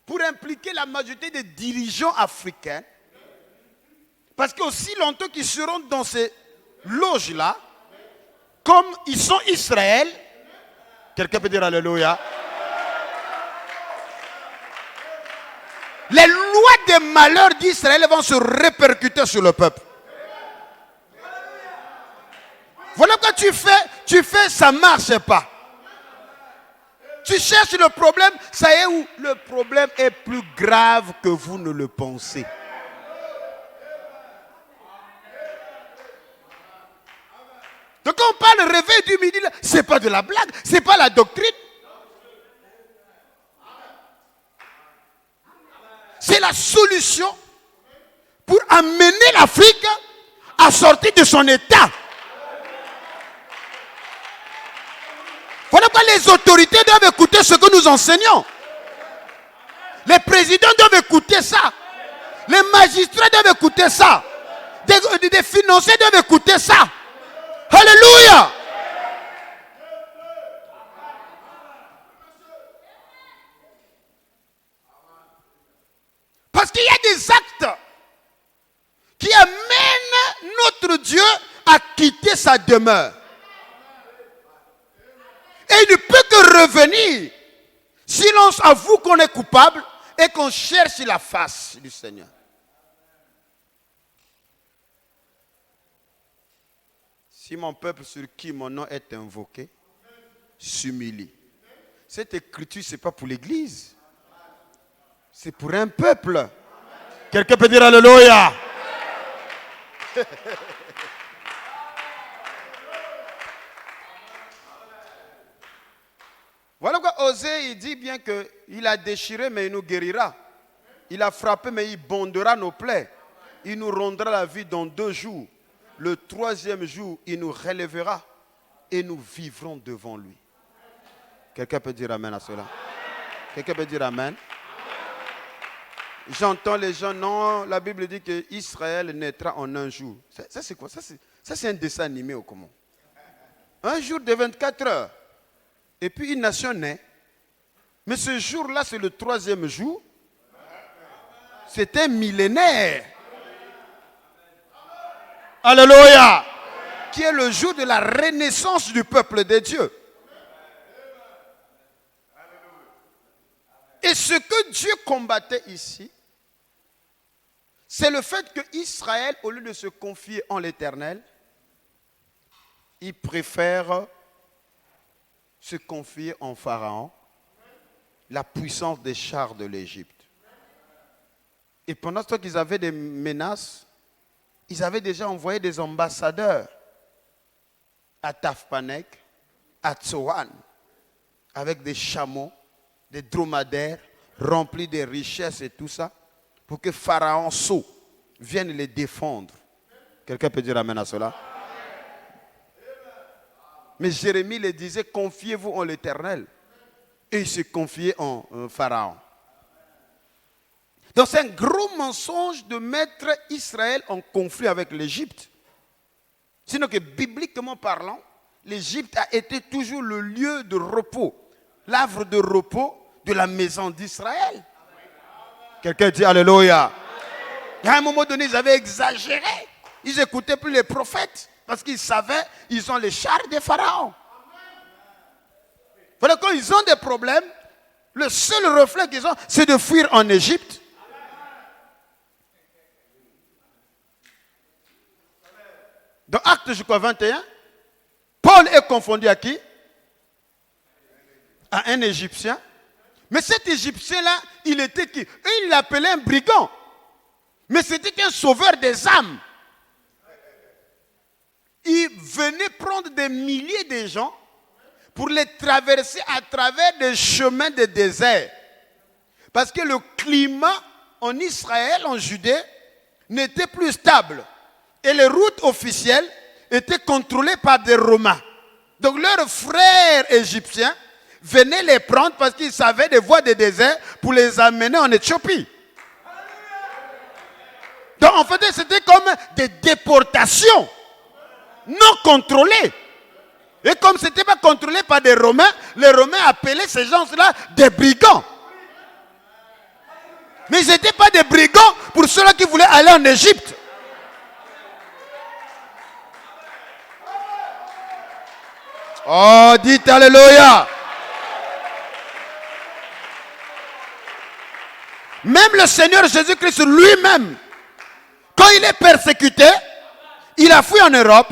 pour impliquer la majorité des dirigeants africains. Parce qu'aussi longtemps qu'ils seront dans ces loges-là, comme ils sont Israël, quelqu'un peut dire Alléluia, les lois des malheurs d'Israël vont se répercuter sur le peuple. Voilà quoi tu fais, ça ne marche pas. Tu cherches le problème, ça y est où? Le problème est plus grave que vous ne le pensez. Donc quand on parle réveil du midi, ce n'est pas de la blague, ce n'est pas la doctrine.
la solution pour amener l'Afrique à sortir de son état. Voilà pourquoi les autorités doivent écouter ce que nous enseignons. Les présidents doivent écouter ça. Les magistrats doivent écouter ça. Des financiers doivent écouter ça. Alléluia. Parce qu'il y a des actes qui amènent notre Dieu à quitter sa demeure. Et il ne peut que revenir si l'on avoue qu'on est coupable et qu'on cherche la face du Seigneur.
Si mon peuple sur qui mon nom est invoqué s'humilie. Cette écriture, ce n'est pas pour l'église. C'est pour un peuple.
Quelqu'un peut dire Alléluia.
Voilà pourquoi Osée, il dit bien qu'il a déchiré, mais il nous guérira. Il a frappé, mais il bondera nos plaies. Il nous rendra la vie dans 2 jours. Le 3e jour, il nous relèvera et nous vivrons devant lui. Quelqu'un peut dire amen à cela? Quelqu'un peut dire amen? J'entends les gens, non, la Bible dit que Israël naîtra en 1 jour. Ça c'est quoi? Ça c'est un dessin animé au comment? Un jour de 24 heures. Et puis une nation naît. Mais ce jour-là, c'est le 3e jour. C'est un millénaire.
Alléluia.
Qui est le jour de la renaissance du peuple de Dieu. Et ce que Dieu combattait ici, c'est le fait que Israël, au lieu de se confier en l'Éternel, il préfère se confier en Pharaon, la puissance des chars de l'Égypte. Et pendant ce temps qu'ils avaient des menaces, ils avaient déjà envoyé des ambassadeurs à Tafpanek, à Tsoan, avec des chameaux, des dromadaires remplis de richesses et tout ça, pour que Pharaon vienne les défendre. Quelqu'un peut dire amen à cela? Mais Jérémie les disait, confiez-vous en l'Éternel. Et il se confiait en Pharaon. Donc c'est un gros mensonge de mettre Israël en conflit avec l'Égypte. Sinon que bibliquement parlant, l'Égypte a été toujours le lieu de repos, l'havre de repos de la maison d'Israël.
Quelqu'un dit Alléluia.
À un moment donné, ils avaient exagéré. Ils n'écoutaient plus les prophètes. Parce qu'ils savaient, ils ont les chars de Pharaon. Voilà, quand ils ont des problèmes, le seul reflet qu'ils ont, c'est de fuir en Égypte. Dans Actes, je crois, 21, Paul est confondu à qui? À un Égyptien. Mais cet Égyptien-là, il était qui? Eux, ils l'appelaient un brigand. Mais c'était qu'un sauveur des âmes. Il venait prendre des milliers de gens pour les traverser à travers des chemins de désert. Parce que le climat en Israël, en Judée, n'était plus stable. Et les routes officielles étaient contrôlées par des Romains. Donc leurs frères égyptiens venaient les prendre parce qu'ils savaient des voies de désert pour les amener en Éthiopie. Donc en fait, c'était comme des déportations non contrôlées. Et comme ce n'était pas contrôlé par des Romains, les Romains appelaient ces gens-là des brigands. Mais ils n'étaient pas des brigands pour ceux-là qui voulaient aller en Égypte. Oh, dites Alléluia. Même le Seigneur Jésus-Christ lui-même, quand il est persécuté, il a fui en Europe,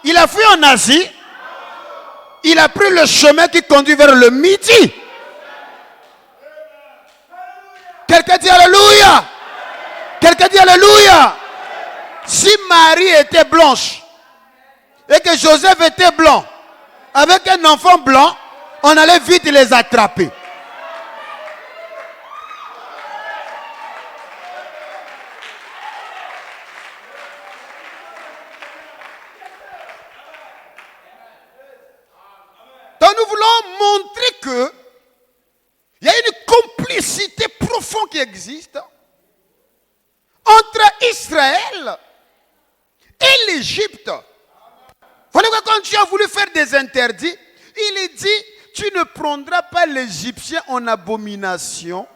il a fui en Asie, il a pris le chemin qui conduit vers le Midi. Quelqu'un dit Alléluia. Quelqu'un dit Alléluia. Si Marie était blanche et que Joseph était blanc, avec un enfant blanc, on allait vite les attraper.
qui existe entre Israël et l'Égypte. Voilà que quand Dieu a voulu faire des interdits, il dit, tu ne prendras pas l'Égyptien en abomination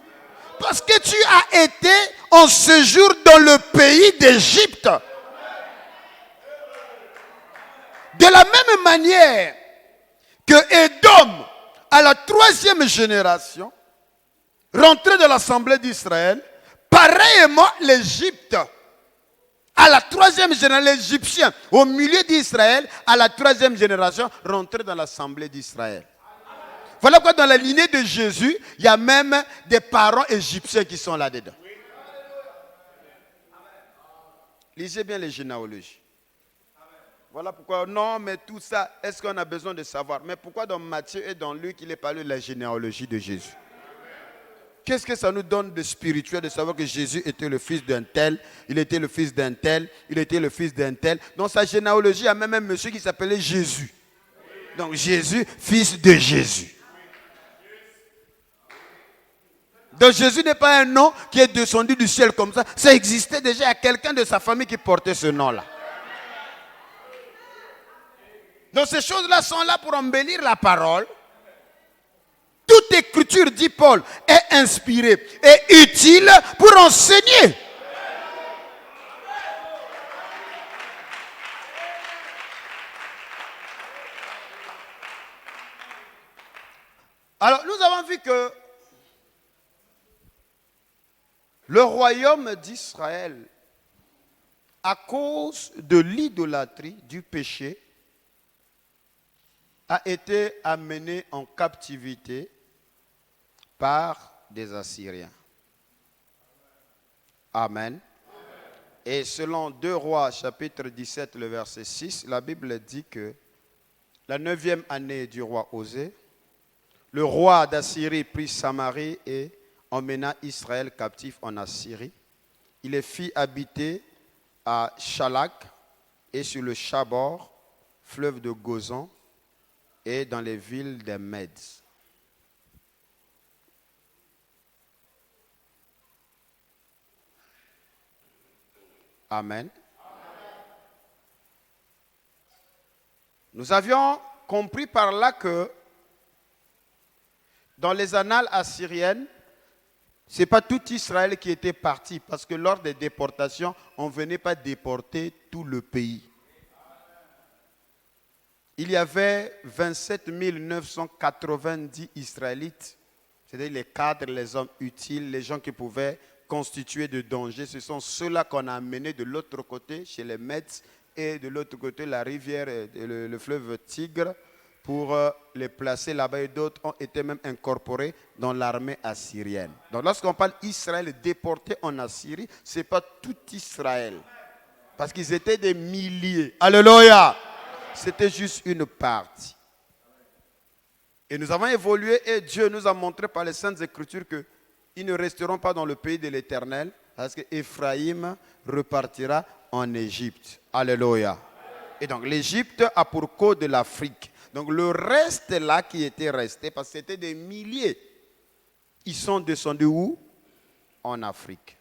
parce que tu as été en séjour dans le pays d'Égypte. De la même manière que Édom, à la 3e génération, rentrait dans l'assemblée d'Israël, pareillement l'Égypte, à la 3e génération, l'Égyptien, au milieu d'Israël, à la 3e génération, rentrait dans l'assemblée d'Israël. Voilà pourquoi dans la lignée de Jésus, il y a même des parents égyptiens qui sont là-dedans. Lisez bien les généalogies. Voilà pourquoi, non, mais tout ça, est-ce qu'on a besoin de savoir? Mais pourquoi dans Matthieu et dans Luc, il est parlé de la généalogie de Jésus? Qu'est-ce que ça nous donne de spirituel de savoir que Jésus était le fils d'un tel, il était le fils d'un tel, il était le fils d'un tel? Dans sa généalogie, il y a même un monsieur qui s'appelait Jésus. Donc Jésus, fils de Jésus. Donc Jésus n'est pas un nom qui est descendu du ciel comme ça. Ça existait déjà, il y a quelqu'un de sa famille qui portait ce nom-là. Donc ces choses-là sont là pour embellir la parole. Toute écriture, dit Paul, est inspirée et utile pour enseigner. Alors nous avons vu que le royaume d'Israël, à cause de l'idolâtrie, du péché, a été amené en captivité par des Assyriens. Amen. Et selon 2 Rois, chapitre 17, le verset 6, la Bible dit que la 9e année du roi Osée, le roi d'Assyrie prit Samarie et emmena Israël captif en Assyrie. Il les fit habiter à Chalak et sur le Chabor, fleuve de Gozan, et dans les villes des Mèdes. Amen. Nous avions compris par là que dans les annales assyriennes, ce n'est pas tout Israël qui était parti, parce que lors des déportations, on ne venait pas déporter tout le pays. Il y avait 27 990 Israélites, c'est-à-dire les cadres, les hommes utiles, les gens qui pouvaient constituer de danger. Ce sont ceux-là qu'on a amenés de l'autre côté, chez les Mèdes, et de l'autre côté, la rivière, le fleuve Tigre, pour les placer là-bas. Et d'autres ont été même incorporés dans l'armée assyrienne. Donc lorsqu'on parle d'Israël déporté en Assyrie, ce n'est pas tout Israël. Parce qu'ils étaient des milliers. Alléluia! C'était juste une partie. Et nous avons évolué et Dieu nous a montré par les Saintes Écritures qu'ils ne resteront pas dans le pays de l'Éternel parce qu'Éphraïm repartira en Égypte. Alléluia. Et donc l'Égypte a pour côte de l'Afrique. Donc le reste là qui était resté, parce que c'était des milliers, ils sont descendus où? En Afrique.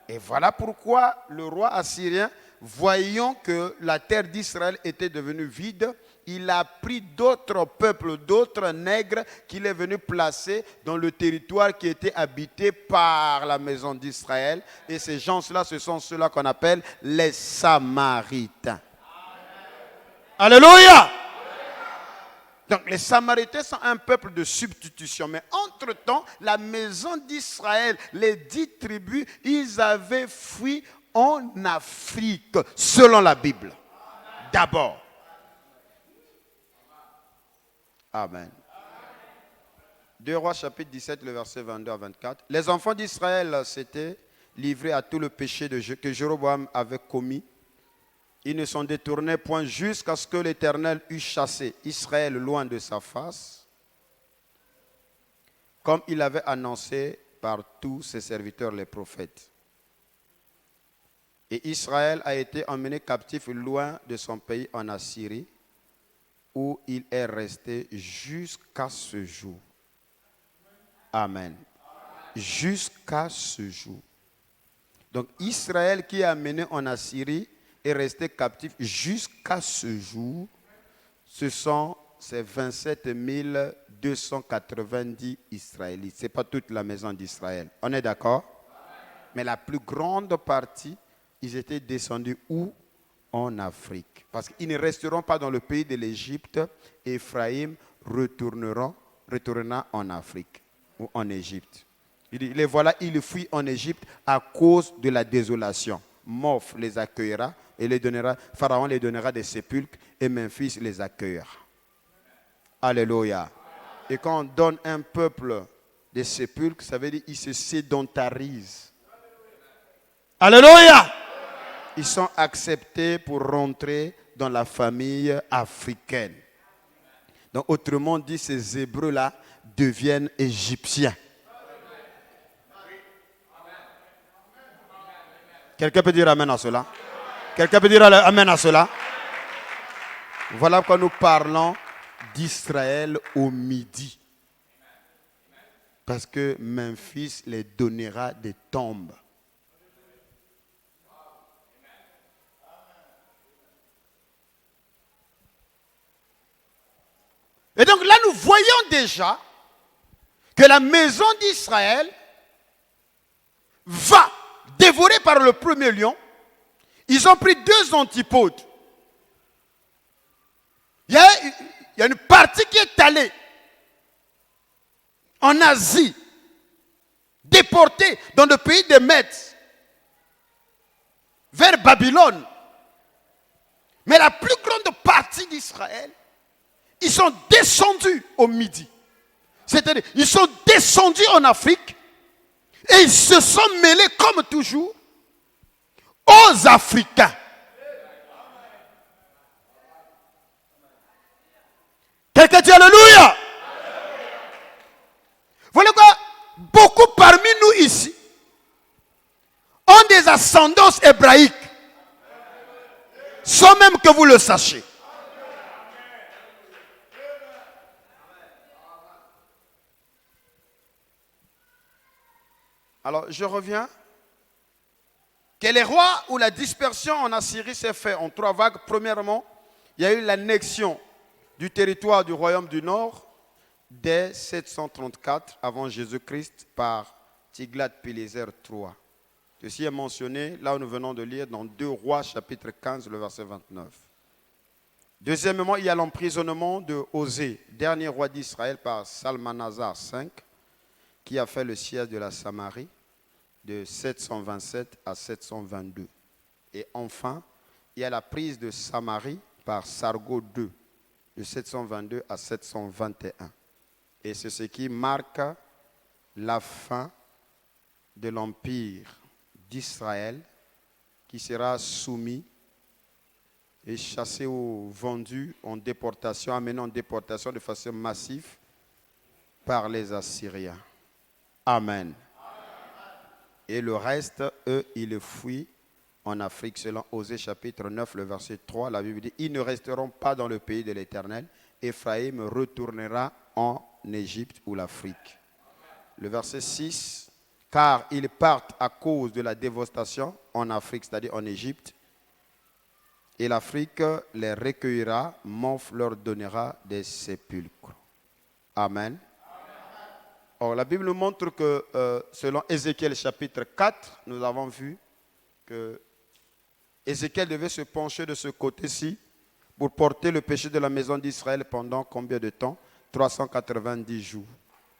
Et voilà pourquoi le roi assyrien, voyant que la terre d'Israël était devenue vide, il a pris d'autres peuples, d'autres nègres qu'il est venu placer dans le territoire qui était habité par la maison d'Israël. Et ces gens-là, ce sont ceux-là qu'on appelle les Samaritains. Alléluia! Donc les Samaritains sont un peuple de substitution. Mais entre-temps, la maison d'Israël, les 10 tribus, ils avaient fui en Afrique, selon la Bible. D'abord. Amen. 2 Rois chapitre 17, le verset 22 à 24. Les enfants d'Israël s'étaient livrés à tout le péché que Jéroboam avait commis. Ils ne s'en détournaient point jusqu'à ce que l'Éternel eût chassé Israël loin de sa face, comme il avait annoncé par tous ses serviteurs les prophètes. Et Israël a été emmené captif loin de son pays en Assyrie, où il est resté jusqu'à ce jour. Amen.
Jusqu'à ce jour. Donc Israël qui est amené en Assyrie est resté captif jusqu'à ce jour. Ce sont ces 27 290 Israélites. Ce n'est pas toute la maison d'Israël. On est d'accord? Mais la plus grande partie, ils étaient descendus où? En Afrique. Parce qu'ils ne resteront pas dans le pays de l'Égypte. Éphraïm retournera en Afrique ou en Égypte. Il dit, les voilà, ils fuient en Égypte à cause de la désolation. Moph les accueillera et Pharaon les donnera des sépulcres et Memphis les accueillera. Alléluia. Et quand on donne un peuple des sépulcres, ça veut dire qu'ils se sédentarisent. Alléluia. Ils sont acceptés pour rentrer dans la famille africaine. Donc, autrement dit, ces Hébreux-là deviennent Égyptiens. Quelqu'un peut dire Amen à cela? Quelqu'un peut dire Amen à cela? Voilà pourquoi nous parlons d'Israël au midi. Parce que Memphis les donnera des tombes. Et donc là, nous voyons déjà que la maison d'Israël va, dévorée par le premier lion. Ils ont pris 2 antipodes. Il y a une partie qui est allée en Asie, déportée dans le pays des Mèdes, vers Babylone. Mais la plus grande partie d'Israël, ils sont descendus au midi. C'est-à-dire, ils sont descendus en Afrique et ils se sont mêlés, comme toujours, aux Africains. Quelqu'un dit Alléluia. Voilà quoi, beaucoup parmi nous ici ont des ascendances hébraïques, sans même que vous le sachiez. Alors, je reviens. Que les rois ou la dispersion en Assyrie s'est faite en 3 vagues. Premièrement, il y a eu l'annexion du territoire du royaume du Nord dès 734 avant Jésus-Christ par Tiglath-Pileser III. Ceci est mentionné là où nous venons de lire dans 2 Rois chapitre 15, le verset 29. Deuxièmement, il y a l'emprisonnement de Osée, dernier roi d'Israël par Salmanasar V, qui a fait le siège de la Samarie de 727 à 722. Et enfin, il y a la prise de Samarie par Sargon II de 722 à 721. Et c'est ce qui marque la fin de l'empire d'Israël qui sera soumis et chassé ou vendu en déportation, amené en déportation de façon massive par les Assyriens. Amen. Et le reste, eux, ils fuient en Afrique. Selon Osée chapitre 9, le verset 3, la Bible dit, ils ne resteront pas dans le pays de l'Éternel. Éphraïm retournera en Égypte ou l'Afrique. Le verset 6, car ils partent à cause de la dévastation en Afrique, c'est-à-dire en Égypte. Et l'Afrique les recueillera, Moph leur donnera des sépulcres. Amen. Or, la Bible nous montre que selon Ézéchiel chapitre 4, nous avons vu que Ézéchiel devait se pencher de ce côté-ci pour porter le péché de la maison d'Israël pendant combien de temps? 390 jours.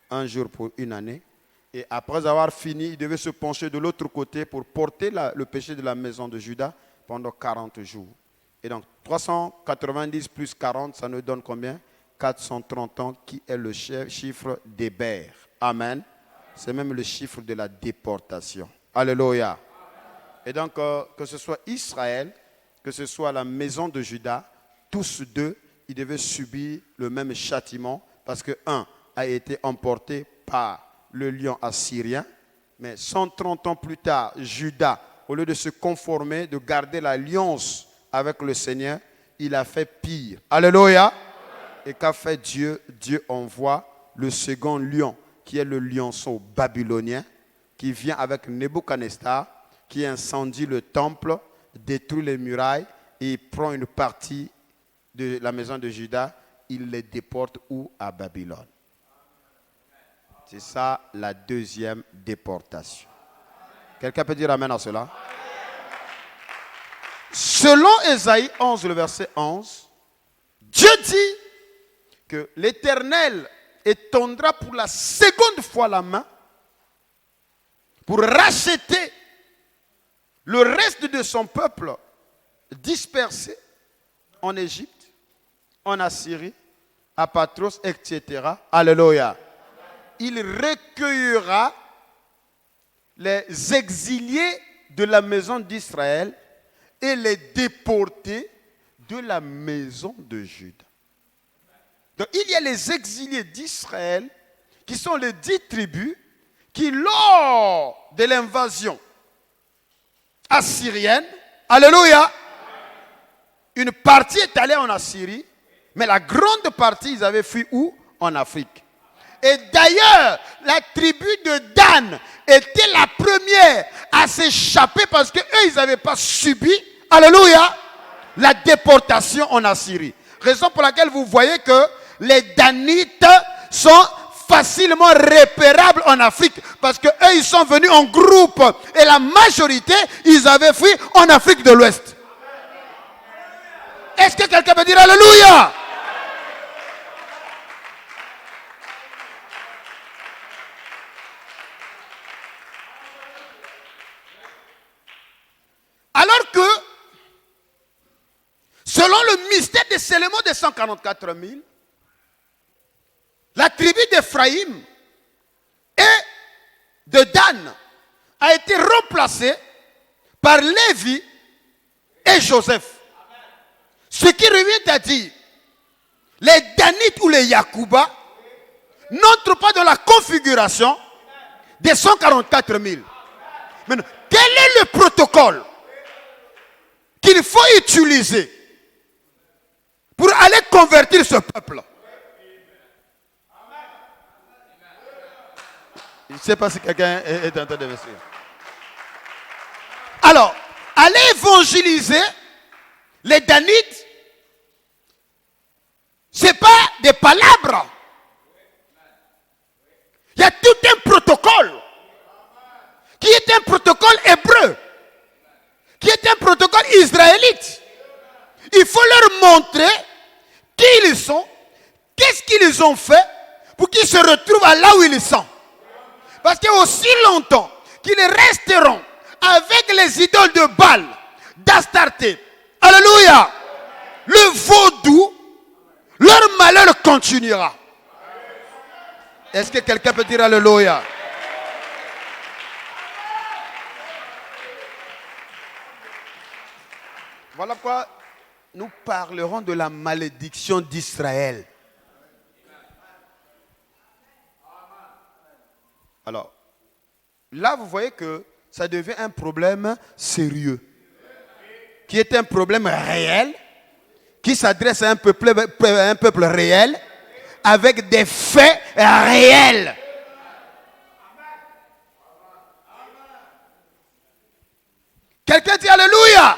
1 jour pour une année. Et après avoir fini, il devait se pencher de l'autre côté pour porter le péché de la maison de Juda pendant 40 jours. Et donc, 390 plus 40, ça nous donne combien? 430 ans, qui est le chiffre d'Héber. Amen. C'est même le chiffre de la déportation. Alléluia. Et donc, que ce soit Israël, que ce soit la maison de Juda, tous deux, ils devaient subir le même châtiment parce que un a été emporté par le lion assyrien, mais 130 ans plus tard, Juda, au lieu de se conformer, de garder l'alliance avec le Seigneur, il a fait pire. Alléluia. Et qu'a fait Dieu? Dieu envoie le second lion qui est le lionceau babylonien, qui vient avec Nebuchadnezzar, qui incendie le temple, détruit les murailles et prend une partie de la maison de Juda, il les déporte où? À Babylone. C'est ça la deuxième déportation. Quelqu'un peut dire amen à cela? Selon Ésaïe 11, le verset 11, Dieu dit que l'Éternel étendra pour la seconde fois la main pour racheter le reste de son peuple dispersé en Égypte, en Assyrie, à Patros, etc. Alléluia. Il recueillera les exiliés de la maison d'Israël et les déportés de la maison de Juda. Donc il y a les exiliés d'Israël qui sont les 10 tribus qui, lors de l'invasion assyrienne, alléluia, une partie est allée en Assyrie, mais la grande partie, ils avaient fui où? En Afrique. Et d'ailleurs, la tribu de Dan était la première à s'échapper parce qu'eux, ils n'avaient pas subi, alléluia, la déportation en Assyrie. Raison pour laquelle vous voyez que les Danites sont facilement repérables en Afrique parce qu'eux, ils sont venus en groupe et la majorité, ils avaient fui en Afrique de l'Ouest. Est-ce que quelqu'un peut dire alléluia? Alors que, selon le mystère des scellements des 144 000, la tribu d'Éphraïm et de Dan a été remplacée par Lévi et Joseph. Ce qui revient à dire, les Danites ou les Yacouba n'entrent pas dans la configuration des 144 000. Maintenant, quel est le protocole qu'il faut utiliser pour aller convertir ce peuple? Je ne sais pas si quelqu'un est en train de me suivre. Alors, aller évangéliser les Danites, ce n'est pas des palabres. Il y a tout un protocole qui est un protocole hébreu, qui est un protocole israélite. Il faut leur montrer qui ils sont, qu'est-ce qu'ils ont fait pour qu'ils se retrouvent à là où ils sont. Parce qu'aussi longtemps qu'ils resteront avec les idoles de Baal, d'Astarté, alléluia, le vaudou, leur malheur continuera. Est-ce que quelqu'un peut dire alléluia? Voilà pourquoi nous parlerons de la malédiction d'Israël. Alors, là vous voyez que ça devient un problème sérieux, qui est un problème réel, qui s'adresse à un peuple réel, avec des faits réels. Quelqu'un dit alléluia.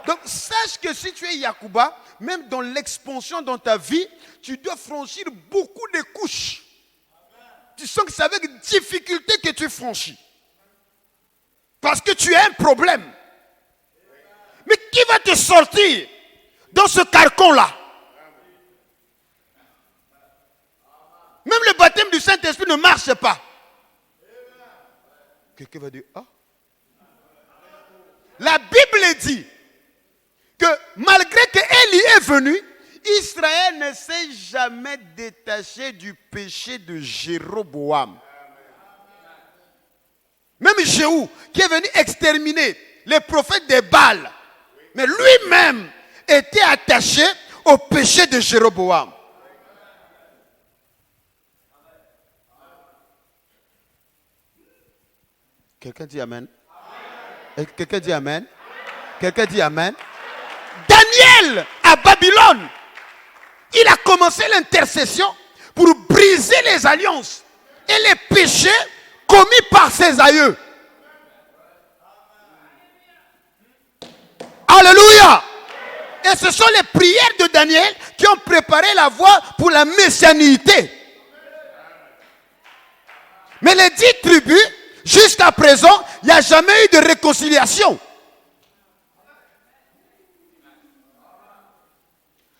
Donc sache que si tu es Yacouba, même dans l'expansion dans ta vie, tu dois franchir beaucoup de couches. Tu sens que c'est avec difficulté que tu franchis. Parce que tu as un problème. Mais qui va te sortir dans ce carcan-là? Même le baptême du Saint-Esprit ne marche pas. Quelqu'un va dire, ah. La Bible dit que malgré que Élie est venu, Israël ne s'est jamais détaché du péché de Jéroboam. Même Jéhou, qui est venu exterminer les prophètes des Baal, mais lui-même était attaché au péché de Jéroboam. Quelqu'un dit amen? Quelqu'un dit amen? Quelqu'un dit amen? Daniel, à Babylone, il a commencé l'intercession pour briser les alliances
et les péchés commis par ses aïeux. Alléluia. Et ce sont les prières de Daniel qui ont préparé la voie pour la messianité. Mais les 10 tribus, jusqu'à présent, il n'y a jamais eu de réconciliation.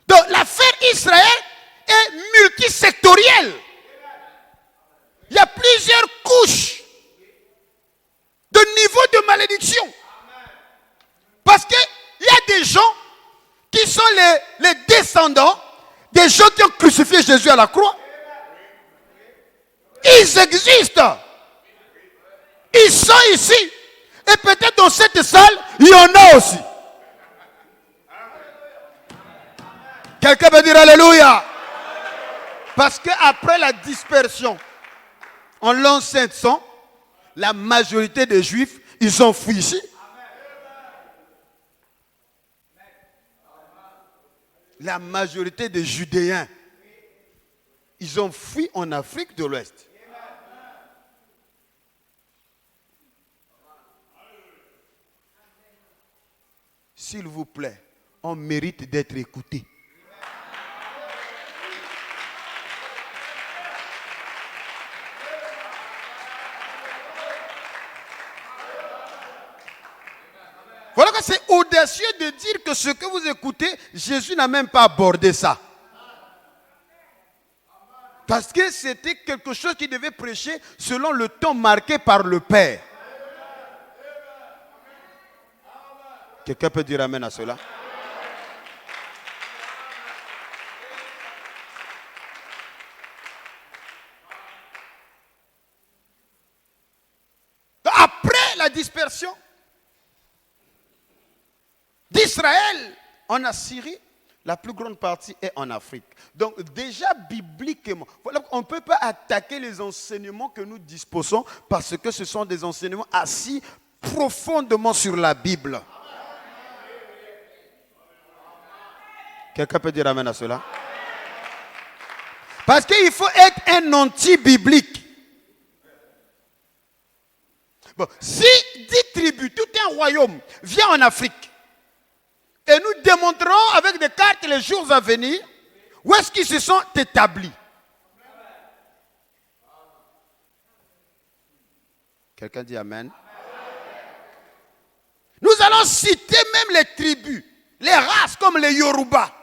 Donc l'affaire Israël est multisectorielle. Il y a plusieurs couches de niveau de malédiction. Parce qu'il y a des gens qui sont les descendants des gens qui ont crucifié Jésus à la croix. Ils existent. Ils sont ici. Et peut-être dans cette salle, il y en a aussi. Quelqu'un peut dire Alléluia. Parce qu'après la dispersion en l'an 500, la majorité des Juifs, ils ont fui ici. La majorité des Judéens, ils ont fui en Afrique de l'Ouest. S'il vous plaît, on mérite d'être écouté. Voilà que c'est audacieux de dire que ce que vous écoutez, Jésus n'a même pas abordé ça. Parce que c'était quelque chose qu'il devait prêcher selon le temps marqué par le Père. Quelqu'un peut dire amen à cela? Après la dispersion d'Israël en Assyrie, la plus grande partie est en Afrique. Donc déjà bibliquement, voilà, on ne peut pas attaquer les enseignements que nous disposons parce que ce sont des enseignements assis profondément sur la Bible. Quelqu'un peut dire amen à cela? Parce qu'il faut être un anti-biblique. Bon, si 10 tribus, tout un royaume vient en Afrique, et nous démontrerons avec des cartes les jours à venir où est-ce qu'ils se sont établis. Quelqu'un dit amen? Nous allons citer même les tribus, les races comme les Yoruba.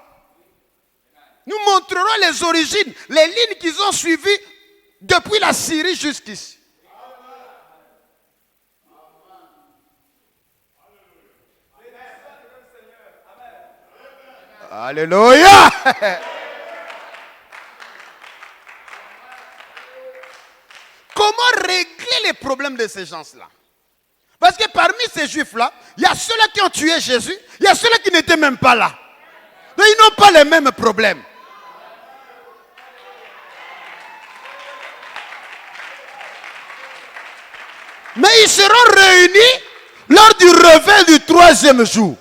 Nous montrerons les origines, les lignes qu'ils ont suivies depuis la Syrie jusqu'ici. Alléluia. Comment régler les problèmes de ces gens-là? Parce que parmi ces juifs-là, il y a ceux-là qui ont tué Jésus, il y a ceux-là qui n'étaient même pas là. Donc ils n'ont pas les mêmes problèmes. Mais ils seront réunis lors du réveil du 3e jour.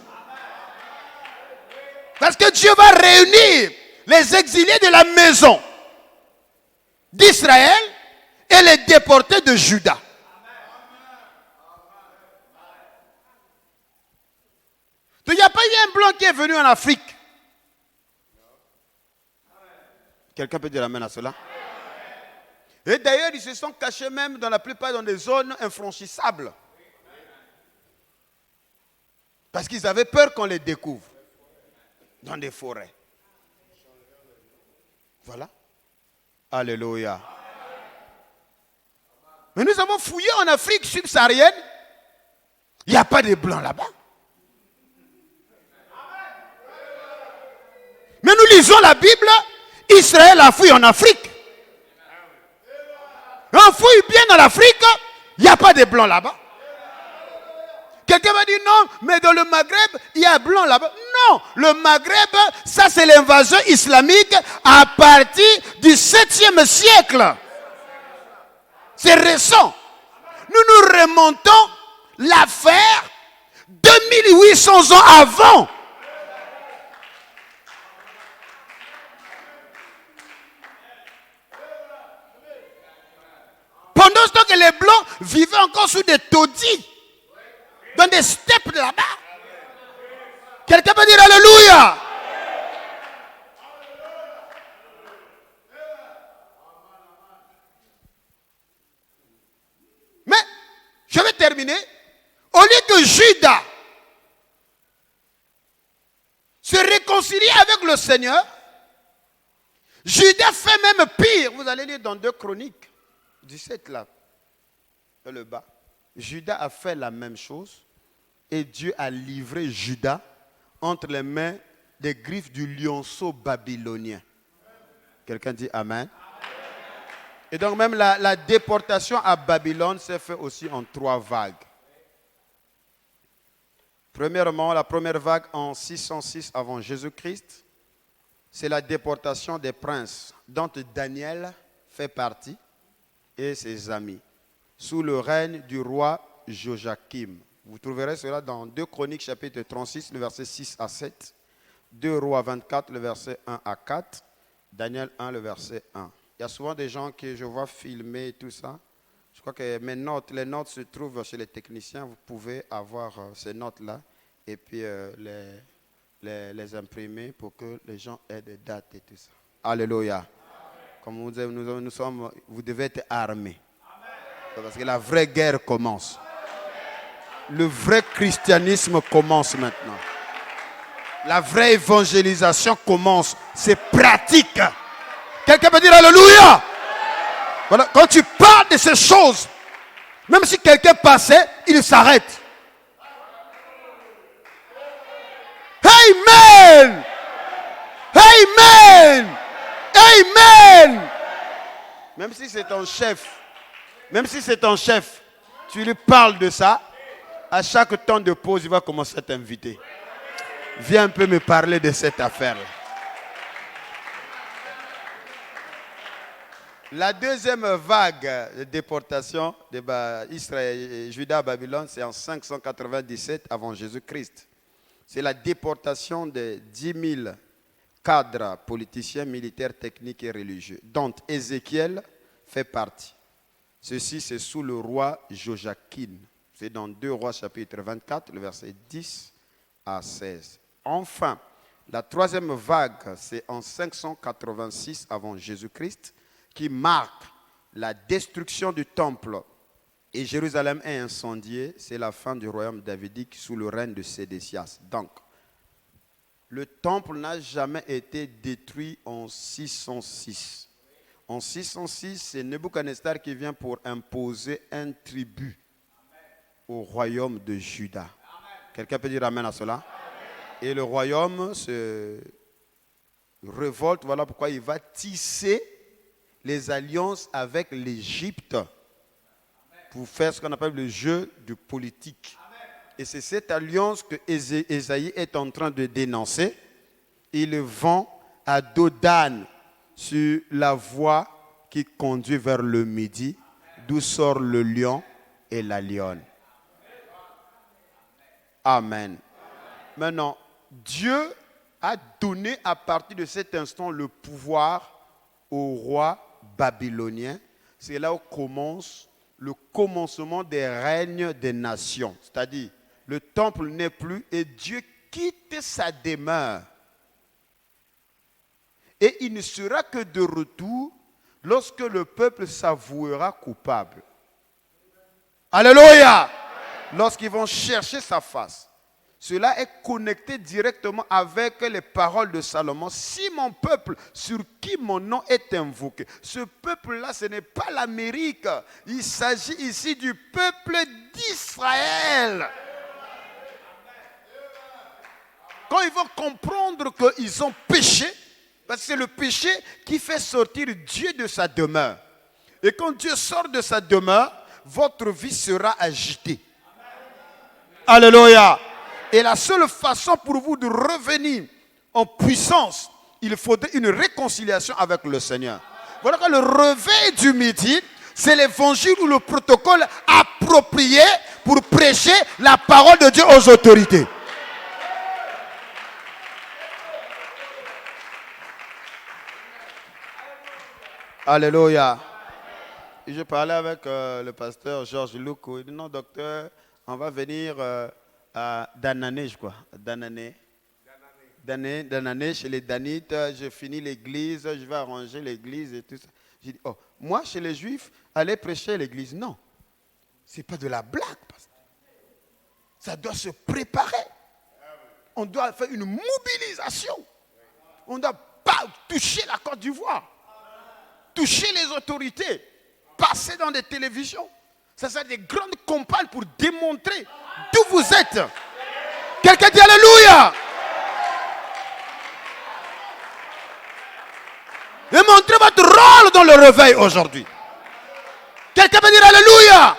Parce que Dieu va réunir les exilés de la maison d'Israël et les déportés de Juda. Donc il n'y a pas eu un blanc qui est venu en Afrique. Quelqu'un peut dire amen à cela? Et d'ailleurs, ils se sont cachés même dans la plupart dans des zones infranchissables. Parce qu'ils avaient peur qu'on les découvre. Dans des forêts. Voilà. Alléluia. Mais nous avons fouillé en Afrique subsaharienne. Il n'y a pas de blancs là-bas. Mais nous lisons la Bible. Israël a fouillé en Afrique. On fouille bien dans l'Afrique. Il n'y a pas de blancs là-bas. Quelqu'un va dire non, mais dans le Maghreb, il y a blanc là-bas. Non, le Maghreb, ça c'est l'invasion islamique à partir du 7e siècle. C'est récent. Nous nous remontons l'affaire 2800 ans avant. vivaient encore sous des taudis, dans des steppes là-bas. Quelqu'un peut dire Alléluia. Mais, je vais terminer. Au lieu que Judas se réconcilie avec le Seigneur, Judas fait même pire. Vous allez lire dans 2 Chroniques 17 là, dans le bas. Judas a fait la même chose et Dieu a livré Judas entre les mains des griffes du lionceau babylonien. Quelqu'un dit Amen. Et donc même la déportation à Babylone s'est faite aussi en 3 vagues. Premièrement, la première vague en 606 avant Jésus-Christ, c'est la déportation des princes dont Daniel fait partie et ses amis, sous le règne du roi Joachim. Vous trouverez cela dans 2 Chroniques chapitre 36, le verset 6 à 7, 2 Rois 24, le verset 1 à 4, Daniel 1, le verset 1. Il y a souvent des gens que je vois filmer et tout ça. Je crois que mes notes, les notes se trouvent chez les techniciens. Vous pouvez avoir ces notes-là et puis les imprimer pour que les gens aient des dates et tout ça. Alléluia. Comme nous sommes, vous devez être armés. Parce que la vraie guerre commence. Le vrai christianisme commence maintenant. La vraie évangélisation commence. C'est pratique. Quelqu'un peut dire Alléluia. Voilà. Quand tu parles de ces choses, même si quelqu'un passait, il s'arrête. Amen. Amen. Amen. Même si c'est ton chef, tu lui parles de ça, à chaque temps de pause, il va commencer à t'inviter. Viens un peu me parler de cette affaire-là. La deuxième vague de déportation d'Israël, Juda à Babylone, c'est en 597 avant Jésus-Christ. C'est la déportation de 10 000 cadres politiciens, militaires, techniques et religieux, dont Ézéchiel fait partie. Ceci, c'est sous le roi Joachim. C'est dans 2 Rois chapitre 24, le verset 10 à 16. Enfin, la troisième vague, c'est en 586 avant Jésus-Christ, qui marque la destruction du temple. Et Jérusalem est incendiée. C'est la fin du royaume davidique sous le règne de Sédécias. Donc, le temple n'a jamais été détruit en 606. En 606, c'est Nebuchadnezzar qui vient pour imposer un tribut au royaume de Juda. Quelqu'un peut dire amen à cela? Et le royaume se révolte. Voilà pourquoi il va tisser les alliances avec l'Égypte pour faire ce qu'on appelle le jeu du politique. Et c'est cette alliance que Ésaïe est en train de dénoncer. Il le vend à dos d'âne sur la voie qui conduit vers le midi, d'où sort le lion et la lionne. Amen. Maintenant, Dieu a donné à partir de cet instant le pouvoir au roi babylonien. C'est là où commence le commencement des règnes des nations. C'est-à-dire, le temple n'est plus et Dieu quitte sa demeure. Et il ne sera que de retour lorsque le peuple s'avouera coupable. Alléluia! Lorsqu'ils vont chercher sa face. Cela est connecté directement avec les paroles de Salomon. Si mon peuple, sur qui mon nom est invoqué, ce peuple-là, ce n'est pas l'Amérique. Il s'agit ici du peuple d'Israël. Quand ils vont comprendre qu'ils ont péché, parce que c'est le péché qui fait sortir Dieu de sa demeure. Et quand Dieu sort de sa demeure, votre vie sera agitée. Alléluia. Et la seule façon pour vous de revenir en puissance, il faudrait une réconciliation avec le Seigneur. Voilà que le réveil du midi, c'est l'évangile ou le protocole approprié pour prêcher la parole de Dieu aux autorités. Alléluia.
je parlais avec le pasteur Georges Loukou. Il dit non, docteur, on va venir à Danané, je crois. Danané, chez les Danites. Je finis l'église, je vais arranger l'église et tout ça. J'ai dit, oh, moi, chez les Juifs, aller prêcher à l'église, non. Ce n'est pas de la blague, pasteur. Ça doit se préparer. On doit faire une mobilisation. On ne doit pas toucher la Côte d'Ivoire. Toucher les autorités. Passer dans des télévisions. Ça sert des grandes campagnes pour démontrer d'où vous êtes. Quelqu'un dit Alléluia. Et montrez votre rôle dans le réveil aujourd'hui. Quelqu'un peut dire Alléluia.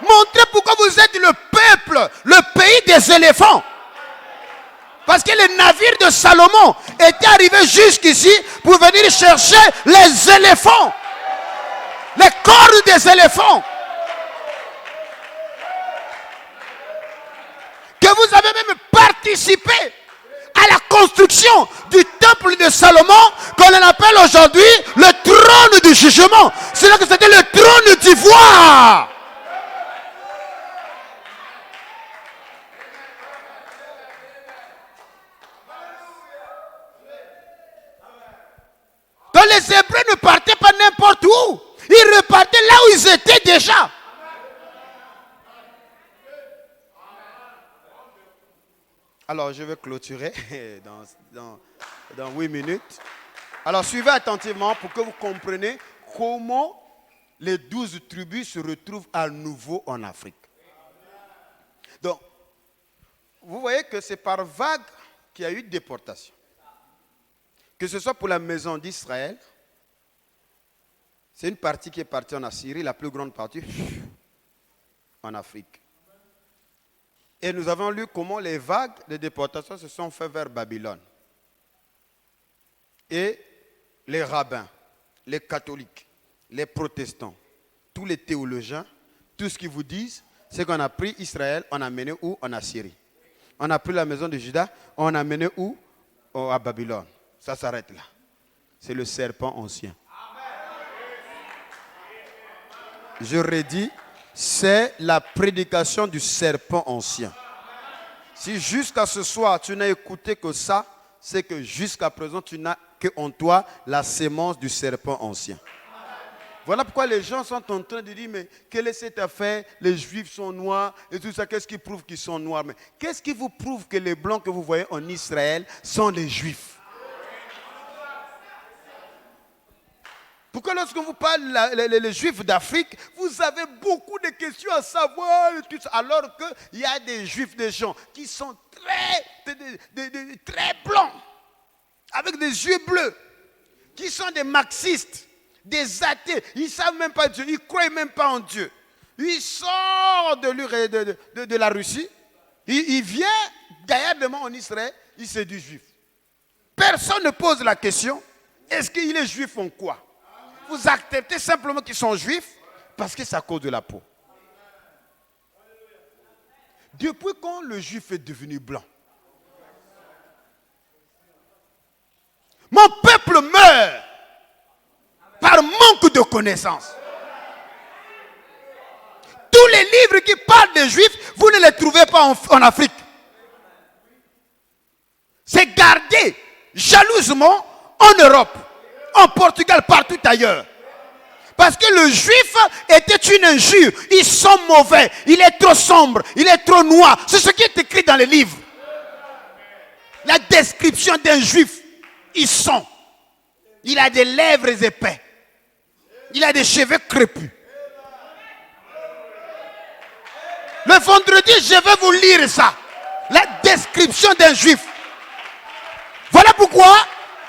Montrez pourquoi vous êtes le peuple, le pays des éléphants. Parce que les navires de Salomon étaient arrivés jusqu'ici pour venir chercher les éléphants. Les cornes des éléphants. Que vous avez même participé à la construction du temple de Salomon, qu'on appelle aujourd'hui le trône du jugement. C'est-à-dire que c'était le trône d'ivoire. Donc les Hébreux ne partaient pas n'importe où. Ils repartaient là où ils étaient déjà. Alors je vais clôturer dans 8 minutes. Alors suivez attentivement pour que vous compreniez comment les 12 tribus se retrouvent à nouveau en Afrique. Donc, vous voyez que c'est par vague qu'il y a eu déportation. Que ce soit pour la maison d'Israël, c'est une partie qui est partie en Assyrie, la plus grande partie en Afrique. Et nous avons lu comment les vagues de déportation se sont faites vers Babylone. Et les rabbins, les catholiques, les protestants, tous les théologiens, tout ce qu'ils vous disent, c'est qu'on a pris Israël, on a amené où? En Assyrie. On a pris la maison de Juda, on a amené où? À Babylone. Ça s'arrête là. C'est le serpent ancien. Je redis, c'est la prédication du serpent ancien. Si jusqu'à ce soir, tu n'as écouté que ça, c'est que jusqu'à présent, tu n'as qu'en toi la sémence du serpent ancien. Voilà pourquoi les gens sont en train de dire, mais quelle est cette affaire? Les Juifs sont noirs et tout ça. Qu'est-ce qui prouve qu'ils sont noirs? Mais qu'est-ce qui vous prouve que les Blancs que vous voyez en Israël sont les Juifs? Pourquoi lorsque vous parlez les Juifs d'Afrique, vous avez beaucoup de questions à savoir, alors qu'il y a des Juifs, des gens qui sont très blancs, avec des yeux bleus, qui sont des marxistes, des athées. Ils ne savent même pas Dieu, ils ne croient même pas en Dieu. Ils sortent de la Russie, il vient gaillardement en Israël, il se dit juif. Personne ne pose la question, est-ce qu'il est juif en quoi? Vous acceptez simplement qu'ils sont juifs parce que c'est à cause de la peau. Depuis quand le juif est devenu blanc? Mon peuple meurt par manque de connaissances. Tous les livres qui parlent des juifs, vous ne les trouvez pas en Afrique. C'est gardé jalousement en Europe, en Portugal, partout ailleurs. Parce que le juif était une injure. Ils sont mauvais. Il est trop sombre. Il est trop noir. C'est ce qui est écrit dans les livres. La description d'un juif. Ils sont. Il a des lèvres épais. Il a des cheveux crépus. Le vendredi, je vais vous lire ça. La description d'un juif. Voilà pourquoi,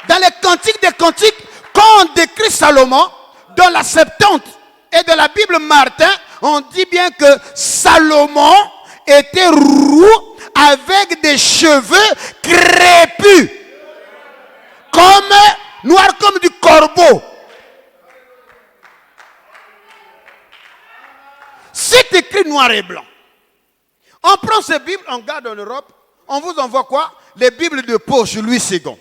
dans les cantiques des cantiques, quand on décrit Salomon, dans la Septante et de la Bible Martin, on dit bien que Salomon était roux avec des cheveux crépus, noirs comme du corbeau. C'est écrit noir et blanc. On prend ces Bibles, on garde en Europe, on vous envoie quoi? Les Bibles de poche, Louis II.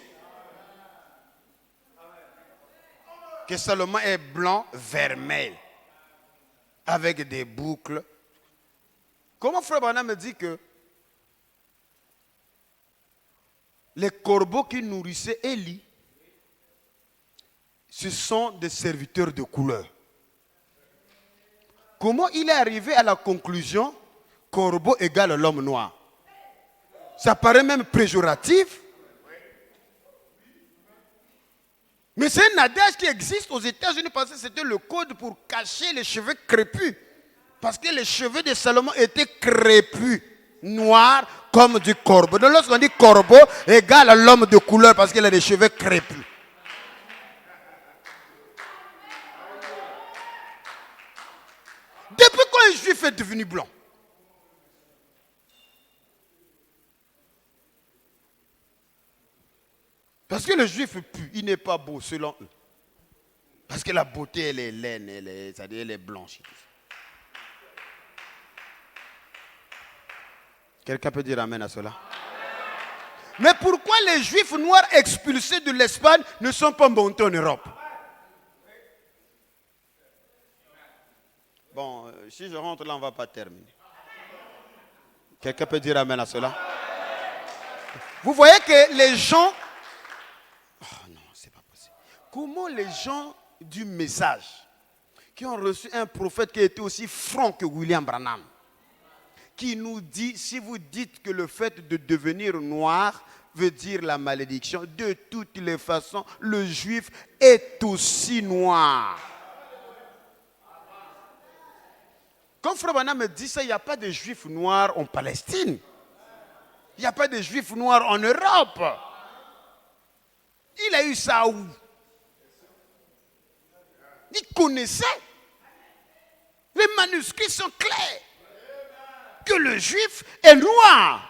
Que Salomon est blanc, vermeil.
avec des boucles. Comment Frère Branham me dit que les corbeaux qui nourrissaient Élie, ce sont des serviteurs de couleur. Comment il est arrivé à la conclusion corbeau égale l'homme noir? Ça paraît même péjoratif. Mais c'est un adage qui existe aux États-Unis parce que c'était le code pour cacher les cheveux crépus. Parce que les cheveux de Salomon étaient crépus, noirs comme du corbeau. Donc lorsqu'on dit corbeau égale à l'homme de couleur parce qu'il a des cheveux crépus. Depuis quand un juif est devenu blanc? Parce que le juif pue, il n'est pas beau selon eux. Parce que la beauté, elle est laine, c'est-à-dire elle est blanche. Quelqu'un peut dire amen à cela? Mais pourquoi les juifs noirs expulsés de l'Espagne ne sont pas montés en Europe? Bon, si je rentre là, on ne va pas terminer. Quelqu'un peut dire amen à cela? Vous voyez que les gens... Oh non, c'est pas possible. Comment les gens du message, qui ont reçu un prophète qui était aussi franc que William Branham, qui nous dit, si vous dites que le fait de devenir noir veut dire la malédiction, de toutes les façons, le juif est aussi noir. Quand Frère Branham me dit ça, il n'y a pas de juifs noirs en Palestine. Il n'y a pas de juifs noirs en Europe. Il a eu ça où? Il connaissait. Les manuscrits sont clairs. Que le juif est noir.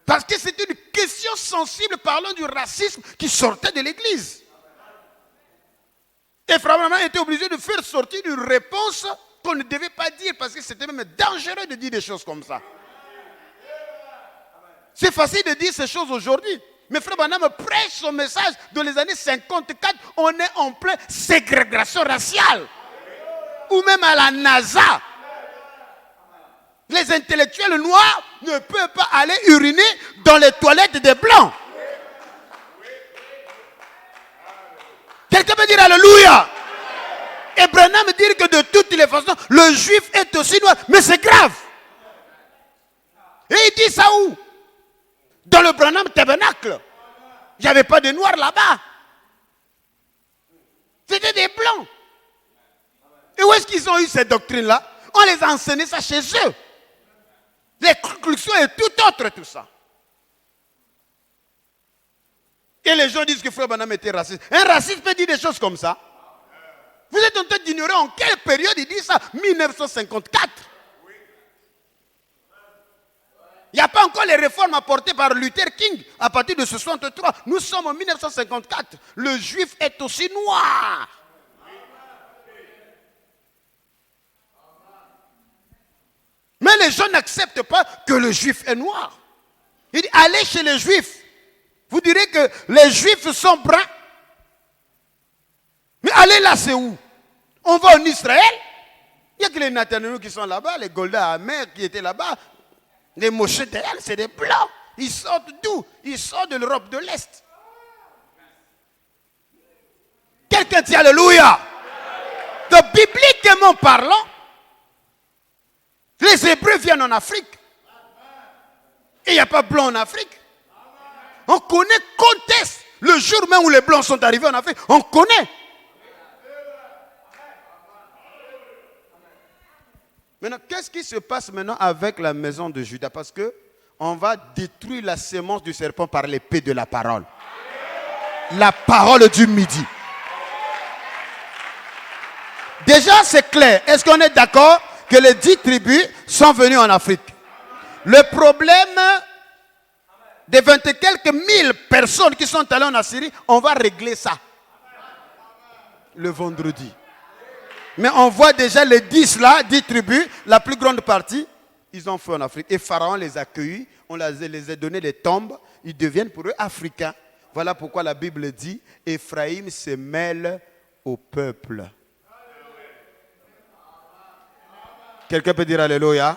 Parce que c'était une question sensible parlant du racisme qui sortait de l'église. Et Frère Branham était obligé de faire sortir une réponse qu'on ne devait pas dire parce que c'était même dangereux de dire des choses comme ça. C'est facile de dire ces choses aujourd'hui. Mais Frère Branham prêche son message dans les années 54. On est en pleine ségrégation raciale. Ou même à la NASA. Les intellectuels noirs ne peuvent pas aller uriner dans les toilettes des blancs. Quelqu'un peut dire alléluia. Et Branham dit que de toutes les façons, le juif est aussi noir. Mais c'est grave. Et il dit ça où? Dans le Branham Tabernacle. Il n'y avait pas de noirs là-bas. C'était des blancs. Et où est-ce qu'ils ont eu cette doctrine-là? On les a enseignés ça chez eux. Les conclusions et tout autre, tout ça. Et les gens disent que Frère Branham était raciste. Un raciste peut dire des choses comme ça. Vous êtes en train d'ignorer en quelle période il dit ça? 1954. Il n'y a pas encore les réformes apportées par Luther King à partir de 63. Nous sommes en 1954. Le juif est aussi noir. Mais les gens n'acceptent pas que le juif est noir. Il dit, allez chez les juifs. Vous direz que les juifs sont bruns. Mais allez là, c'est où? On va en Israël. Il n'y a que les Nathanaël qui sont là-bas, les Golda Amer qui étaient là-bas. Les Moshe Dayan, c'est des blancs. Ils sortent d'où? Ils sortent de l'Europe de l'Est. Quelqu'un dit alléluia. Donc, bibliquement parlant, les Hébreux viennent en Afrique. Et il n'y a pas blanc en Afrique. On connaît quand est-ce, le jour même où les blancs sont arrivés en Afrique, on connaît. Maintenant, qu'est-ce qui se passe maintenant avec la maison de Judas? Parce que on va détruire la sémence du serpent par l'épée de la parole. La parole du midi. Déjà, c'est clair. Est-ce qu'on est d'accord que les 10 tribus sont venues en Afrique? Le problème des 20 et quelques mille personnes qui sont allées en Assyrie, on va régler ça le vendredi. Mais on voit déjà les 10 là, 10 tribus, la plus grande partie, ils ont fait en Afrique. Et Pharaon les a accueillis, on les a donné des tombes, ils deviennent pour eux africains. Voilà pourquoi la Bible dit, Éphraïm se mêle au peuple
Quelqu'un peut dire Alléluia?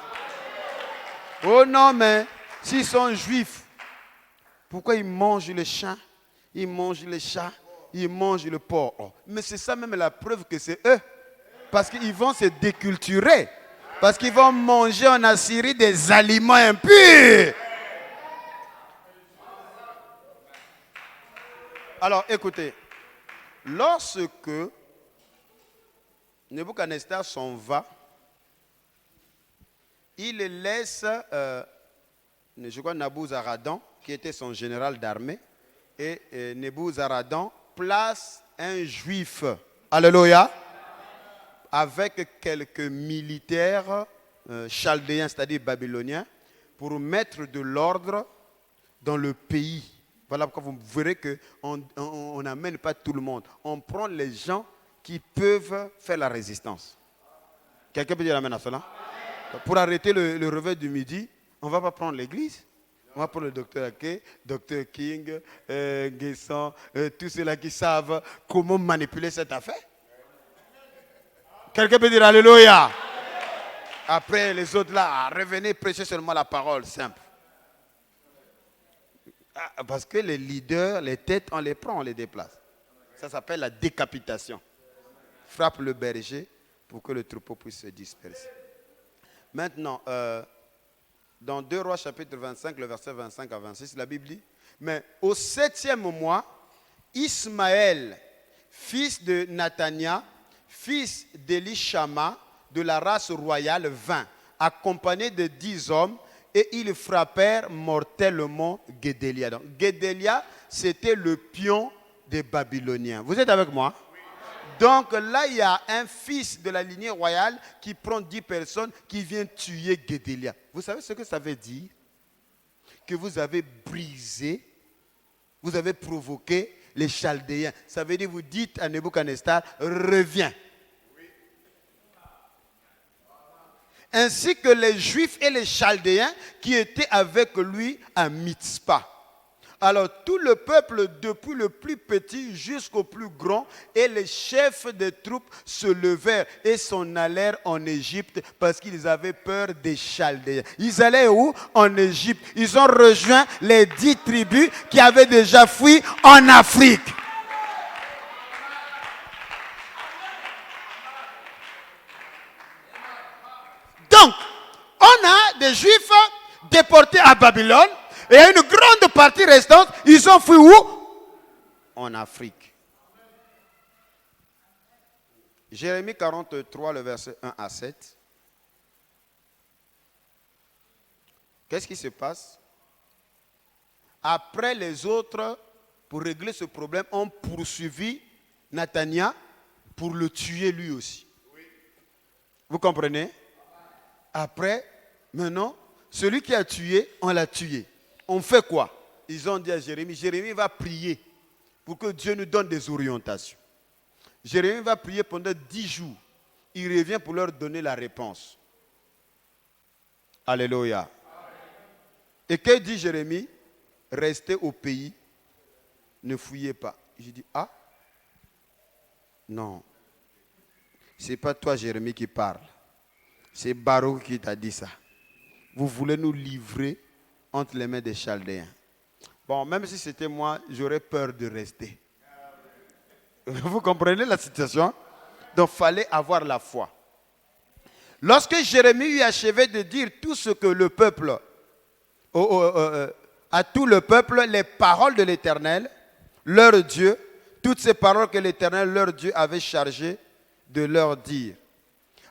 Oh non, mais s'ils sont juifs, pourquoi ils mangent les chiens, ils mangent les chats, ils mangent le porc? Oh, mais c'est ça même la preuve que c'est eux. Parce qu'ils vont se déculturer. Parce qu'ils vont manger en Assyrie des aliments impurs. Alors écoutez, lorsque Nebuchadnezzar s'en va, il laisse, je crois, Nabuzaradan, qui était son général d'armée, et Nebuzaradan place un juif, alléluia, avec quelques militaires chaldéens, c'est-à-dire babyloniens, pour mettre de l'ordre dans le pays. Voilà pourquoi vous verrez qu'on n'amène pas tout le monde. On prend les gens qui peuvent faire la résistance. Quelqu'un peut dire amen à cela? Pour arrêter le réveil du midi, on ne va pas prendre l'église. On va prendre le docteur Ake, docteur King, Guesson, tous ceux-là qui savent comment manipuler cette affaire. Quelqu'un peut dire alléluia. Après, les autres là, revenez prêcher seulement la parole simple. Parce que les leaders, les têtes, on les prend, on les déplace. Ça s'appelle la décapitation. Frappe le berger pour que le troupeau puisse se disperser. Maintenant, dans 2 Rois chapitre 25, le verset 25 à 26, la Bible dit, mais au 7e mois, Ismaël, fils de Nathania, fils d'Elishama, de la race royale, vint, accompagné de 10 hommes, et ils frappèrent mortellement Guédélia. Donc, Guédélia, c'était le pion des Babyloniens. Vous êtes avec moi? Donc là, il y a un fils de la lignée royale qui prend 10 personnes qui vient tuer Guédélia. Vous savez ce que ça veut dire? Que vous avez brisé, vous avez provoqué les Chaldéens. Ça veut dire, vous dites à Nebuchadnezzar, reviens. Ainsi que les Juifs et les Chaldéens qui étaient avec lui à Mitzpah. Alors tout le peuple, depuis le plus petit jusqu'au plus grand, et les chefs des troupes se levèrent et s'en allèrent en Égypte parce qu'ils avaient peur des Chaldéens. Ils allaient où? En Égypte. Ils ont rejoint les 10 tribus qui avaient déjà fui en Afrique. Donc, on a des Juifs déportés à Babylone. Et une grande partie restante, ils ont fui où? En Afrique. Jérémie 43, le verset 1 à 7. Qu'est-ce qui se passe? Après, les autres, pour régler ce problème, ont poursuivi Nathania pour le tuer lui aussi. Vous comprenez? Après, maintenant, celui qui a tué, on l'a tué. On fait quoi? Ils ont dit à Jérémie, Jérémie va prier pour que Dieu nous donne des orientations. Jérémie va prier pendant 10 jours. Il revient pour leur donner la réponse. Alléluia. Et que dit Jérémie? Restez au pays, ne fouillez pas. J'ai dit, ah, non. Ce n'est pas toi, Jérémie, qui parle. C'est Baruch qui t'a dit ça. Vous voulez nous livrer entre les mains des Chaldéens. Bon, même si c'était moi, j'aurais peur de rester. Vous comprenez la situation? Donc, il fallait avoir la foi. Lorsque Jérémie eut achevé de dire tout ce que le peuple, à tout le peuple, les paroles de l'Éternel, leur Dieu, toutes ces paroles que l'Éternel, leur Dieu, avait chargé de leur dire.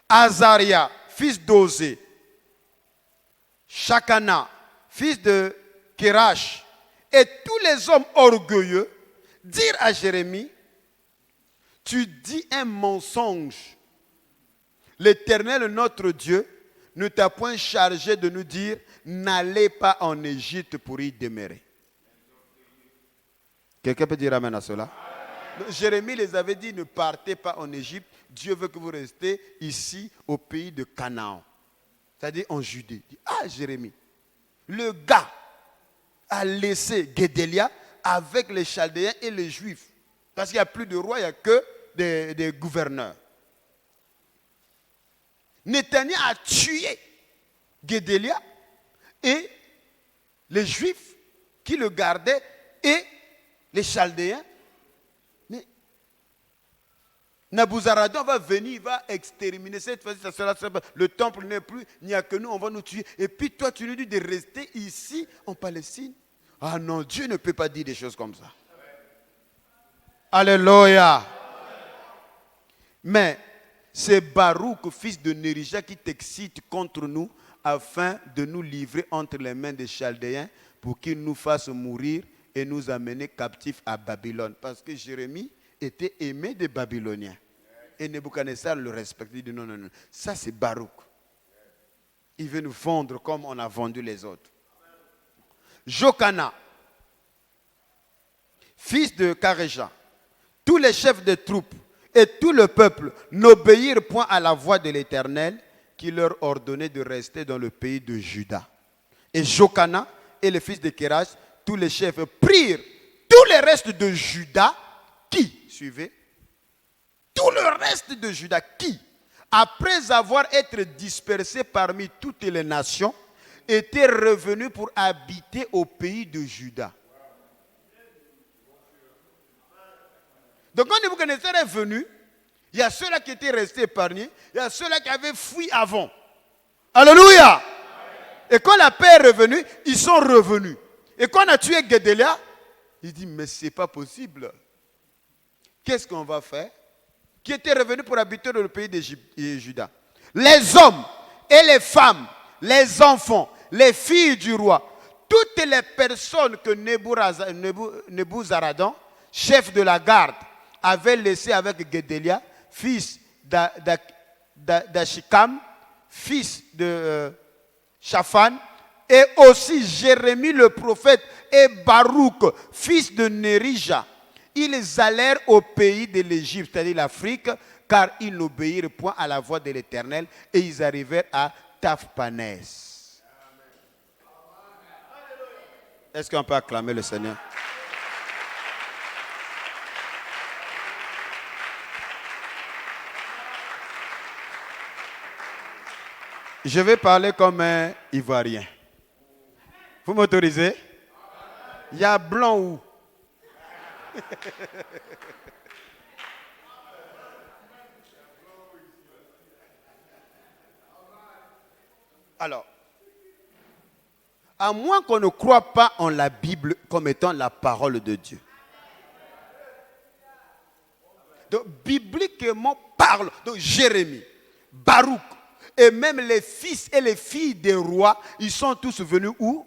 Azaria, fils d'Osée, Shakana, fils de Kérash, et tous les hommes orgueilleux dirent à Jérémie, tu dis un mensonge. L'Éternel, notre Dieu, ne t'a point chargé de nous dire, n'allez pas en Égypte pour y demeurer. Quelqu'un peut dire amen à cela? Donc, Jérémie les avait dit, ne partez pas en Égypte, Dieu veut que vous restez ici au pays de Canaan. C'est-à-dire en Judée. Ah, Jérémie, le gars a laissé Guédélia avec les Chaldéens et les Juifs. Parce qu'il n'y a plus de roi, il n'y a que des gouverneurs.
Netanya a tué Guédélia et les Juifs qui le gardaient et les Chaldéens. Mais Nabouzaradan va venir, il va exterminer. Cette fois-ci, ça sera le temple n'est plus, il n'y a que nous, on va nous tuer. Et puis toi, tu nous dis de rester ici en Palestine. Ah non, Dieu ne peut pas dire des choses comme ça. Alléluia. Mais c'est Baruch, fils de Nérija, qui t'excite contre nous afin de nous livrer entre les mains des Chaldéens pour qu'ils nous fassent mourir et nous amener captifs à Babylone. Parce que Jérémie était aimé des Babyloniens. Et Nebuchadnezzar le respectait. Il dit non, non, non. Ça, c'est Baruch. Il veut nous vendre comme on a vendu les autres. Jokana, fils de Kareja, tous les chefs de troupes et tout le peuple n'obéirent point à la voix de l'Éternel qui leur ordonnait de rester dans le pays de Juda. Et Jokana et les fils de Kérach, tous les chefs, prirent tout le reste de Juda qui, suivez, tout le reste de Juda qui, après avoir été dispersés parmi toutes les nations, étaient revenus pour habiter au pays de Juda. Donc quand Nebuchadnezzar est venu, il y a ceux-là qui étaient restés épargnés, il y a ceux-là qui avaient fui avant. Alléluia! Et quand la paix est revenue, ils sont revenus. Et quand on a tué Guédélia, il dit, mais ce n'est pas possible. Qu'est-ce qu'on va faire? Qui étaient revenus pour habiter dans le pays de Juda. Les hommes et les femmes, les enfants, les filles du roi, toutes les personnes que Nebuzaradan, chef de la garde, avait laissées avec Guédélia, fils d'Achikam, fils de Shaphan, et aussi Jérémie le prophète et Baruch, fils de Nérija. Ils allèrent au pays de l'Égypte, c'est-à-dire l'Afrique, car ils n'obéirent point à la voix de l'Éternel, et ils arrivèrent à Taphpanès. Est-ce qu'on peut acclamer le Seigneur? Je vais parler comme un Ivoirien. Vous m'autorisez? Il y a blanc où? Alors, à moins qu'on ne croit pas en la Bible comme étant la parole de Dieu. Donc, bibliquement parle. Donc, Jérémie, Baruch, et même les fils et les filles des rois, ils sont tous venus où?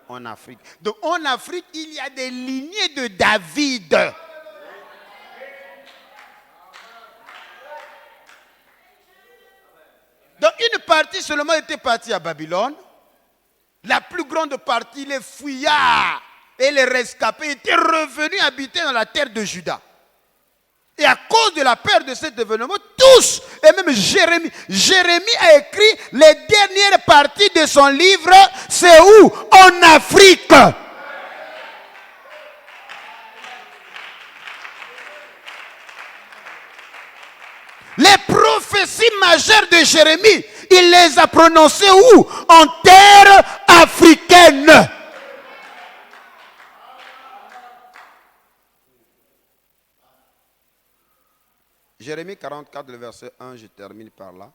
En Afrique. Donc, en Afrique, il y a des lignées de David. Donc, une partie seulement était partie à Babylone. La plus grande partie, les fuyards et les rescapés étaient revenus habiter dans la terre de Juda. Et à cause de la peur de cet événement, tous, et même Jérémie a écrit les dernières parties de son livre, c'est où? En Afrique. Les prophéties majeures de Jérémie, il les a prononcées où? En terre africaine. Jérémie 44, le verset 1, je termine par là.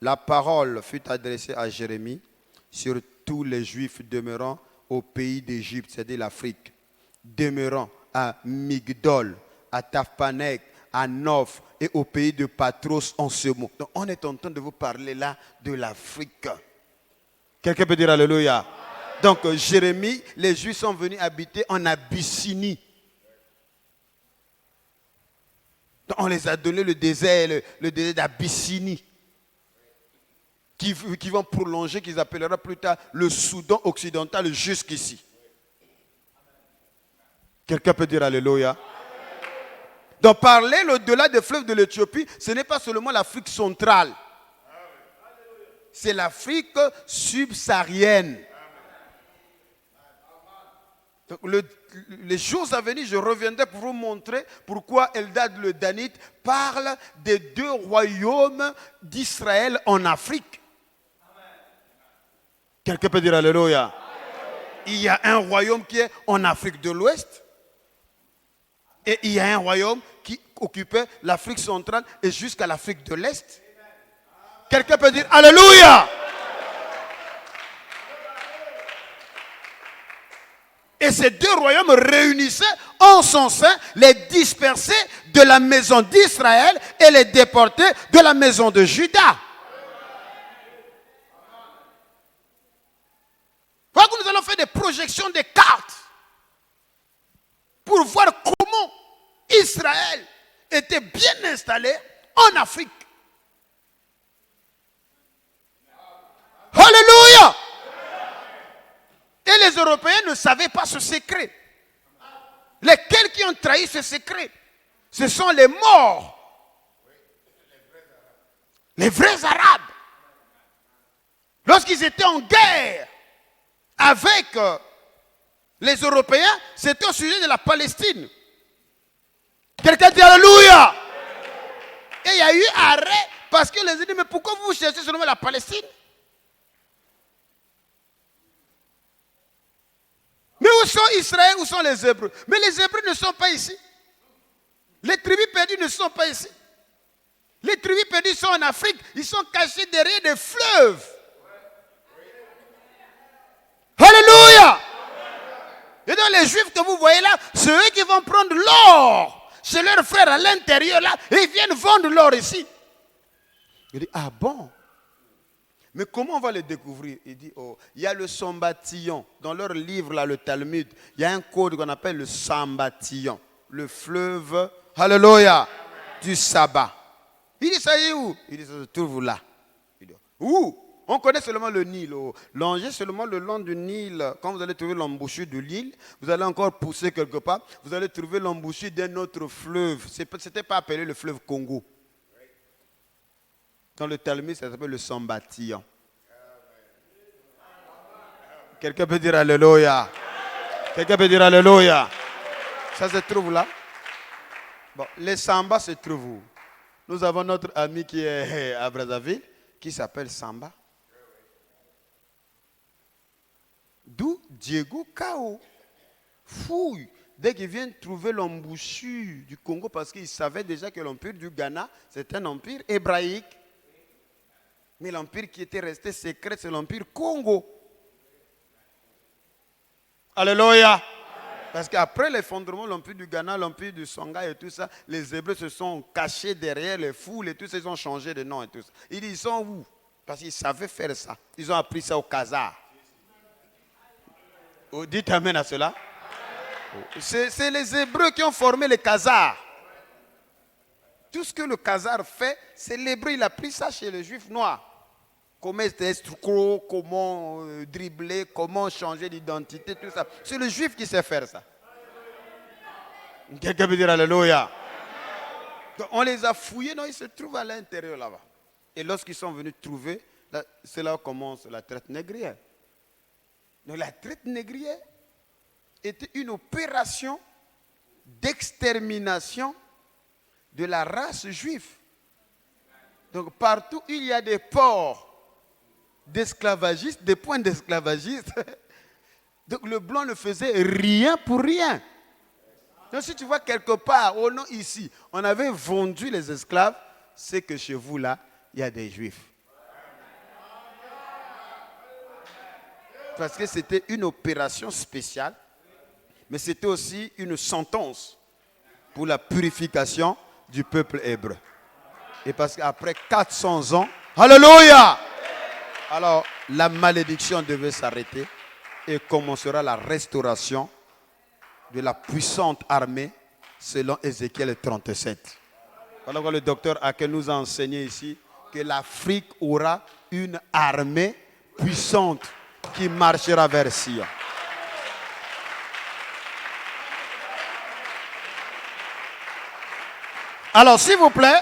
La parole fut adressée à Jérémie sur tous les Juifs demeurant au pays d'Égypte, c'est-à-dire l'Afrique, demeurant à Migdol, à Taphpanès, à Noph et au pays de Patros en ce mot. Donc on est en train de vous parler là de l'Afrique. Quelqu'un peut dire Alléluia. Donc Jérémie, les Juifs sont venus habiter en Abyssinie. On les a donné le désert d'Abyssinie, qui vont prolonger, qu'ils appelleront plus tard le Soudan occidental jusqu'ici. Quelqu'un peut dire Alléluia. Donc parler au-delà des fleuves de l'Éthiopie, ce n'est pas seulement l'Afrique centrale. C'est l'Afrique subsaharienne. Donc,
Donc les jours à venir, je reviendrai pour vous montrer pourquoi Eldad le Danite parle des 2 royaumes d'Israël en Afrique. Quelqu'un peut dire Alléluia. Il y a un royaume qui est en Afrique de l'Ouest et il y a un royaume qui occupait l'Afrique centrale et jusqu'à l'Afrique de l'Est. Quelqu'un peut dire Alléluia. Et ces 2 royaumes réunissaient en son sein les dispersés de la maison d'Israël et les déportés de la maison de Juda. Voilà que nous allons faire des projections des cartes pour voir comment Israël était bien installé en Afrique. Alléluia! Et les Européens ne savaient pas ce secret. Lesquels qui ont trahi ce secret? Ce sont les morts. Les vrais Arabes. Lorsqu'ils étaient en guerre avec les Européens, c'était au sujet de la Palestine. Quelqu'un dit Alléluia. Et il y a eu arrêt parce que les gens disent, mais pourquoi vous cherchez seulement la Palestine? Mais où sont Israël, où sont les Hébreux? Mais les Hébreux ne sont pas ici. Les tribus perdues ne sont pas ici. Les tribus perdues sont en Afrique. Ils sont cachés derrière des fleuves. Alléluia! Et donc les Juifs que vous voyez là, c'est eux qui vont prendre l'or chez leurs frères à l'intérieur là, et ils viennent vendre l'or ici. Il dit, ah bon? Mais comment on va les découvrir? Il dit, oh, il y a le Sambatillon. Dans leur livre là, le Talmud, il y a un code qu'on appelle le Sambatillon. Le fleuve, alléluia, du sabbat. Il dit, ça y est où? Il dit, ça se trouve là. Il dit, où? On connaît seulement le Nil. L'Angers, seulement le long du Nil. Quand vous allez trouver l'embouchure de l'île, vous allez encore pousser quelque part, vous allez trouver l'embouchure d'un autre fleuve. Ce n'était pas appelé le fleuve Congo. Dans le Talmud, ça s'appelle le Sambatillon. Quelqu'un peut dire Alléluia. Quelqu'un peut dire Alléluia. Ça se trouve là. Bon, les Samba se trouvent où? Nous avons notre ami qui est à Brazzaville, qui s'appelle Samba. D'où Diego Cao fouille dès qu'il vient trouver l'embouchure du Congo, parce qu'il savait déjà que l'empire du Ghana, c'est un empire hébraïque. Mais l'empire qui était resté secret, c'est l'empire Congo. Alléluia. Parce qu'après l'effondrement, l'empire du Ghana, l'empire du Songhai et tout ça, les Hébreux se sont cachés derrière les foules et tout ça, ils ont changé de nom et tout ça. Ils disent, ils sont où? Parce qu'ils savaient faire ça. Ils ont appris ça au Khazar. Oh, dites amen à cela. C'est les Hébreux qui ont formé les Khazars. Tout ce que le Khazar fait, c'est l'Hébreu, il a pris ça chez les Juifs noirs. Comment être escroc, comment dribbler, comment changer d'identité, tout ça. C'est le Juif qui sait faire ça. Quelqu'un peut dire Alléluia. Donc, on les a fouillés, non, ils se trouvent à l'intérieur là-bas. Et lorsqu'ils sont venus trouver, c'est là où commence la traite négrière. Donc la traite négrière était une opération d'extermination de la race juive. Donc partout il y a des ports d'esclavagistes, des points d'esclavagistes. Donc le blanc ne faisait rien pour rien. Donc si tu vois quelque part, oh non, ici, on avait vendu les esclaves, c'est que chez vous là, il y a des juifs. Parce que c'était une opération spéciale, mais c'était aussi une sentence pour la purification du peuple hébreu. Et parce qu'après 400 ans, alléluia, alors la malédiction devait s'arrêter et commencera la restauration de la puissante armée selon Ézéchiel 37. Voilà que le docteur Ake nous a enseigné ici que l'Afrique aura une armée puissante qui marchera vers Sion. Alors, s'il vous plaît,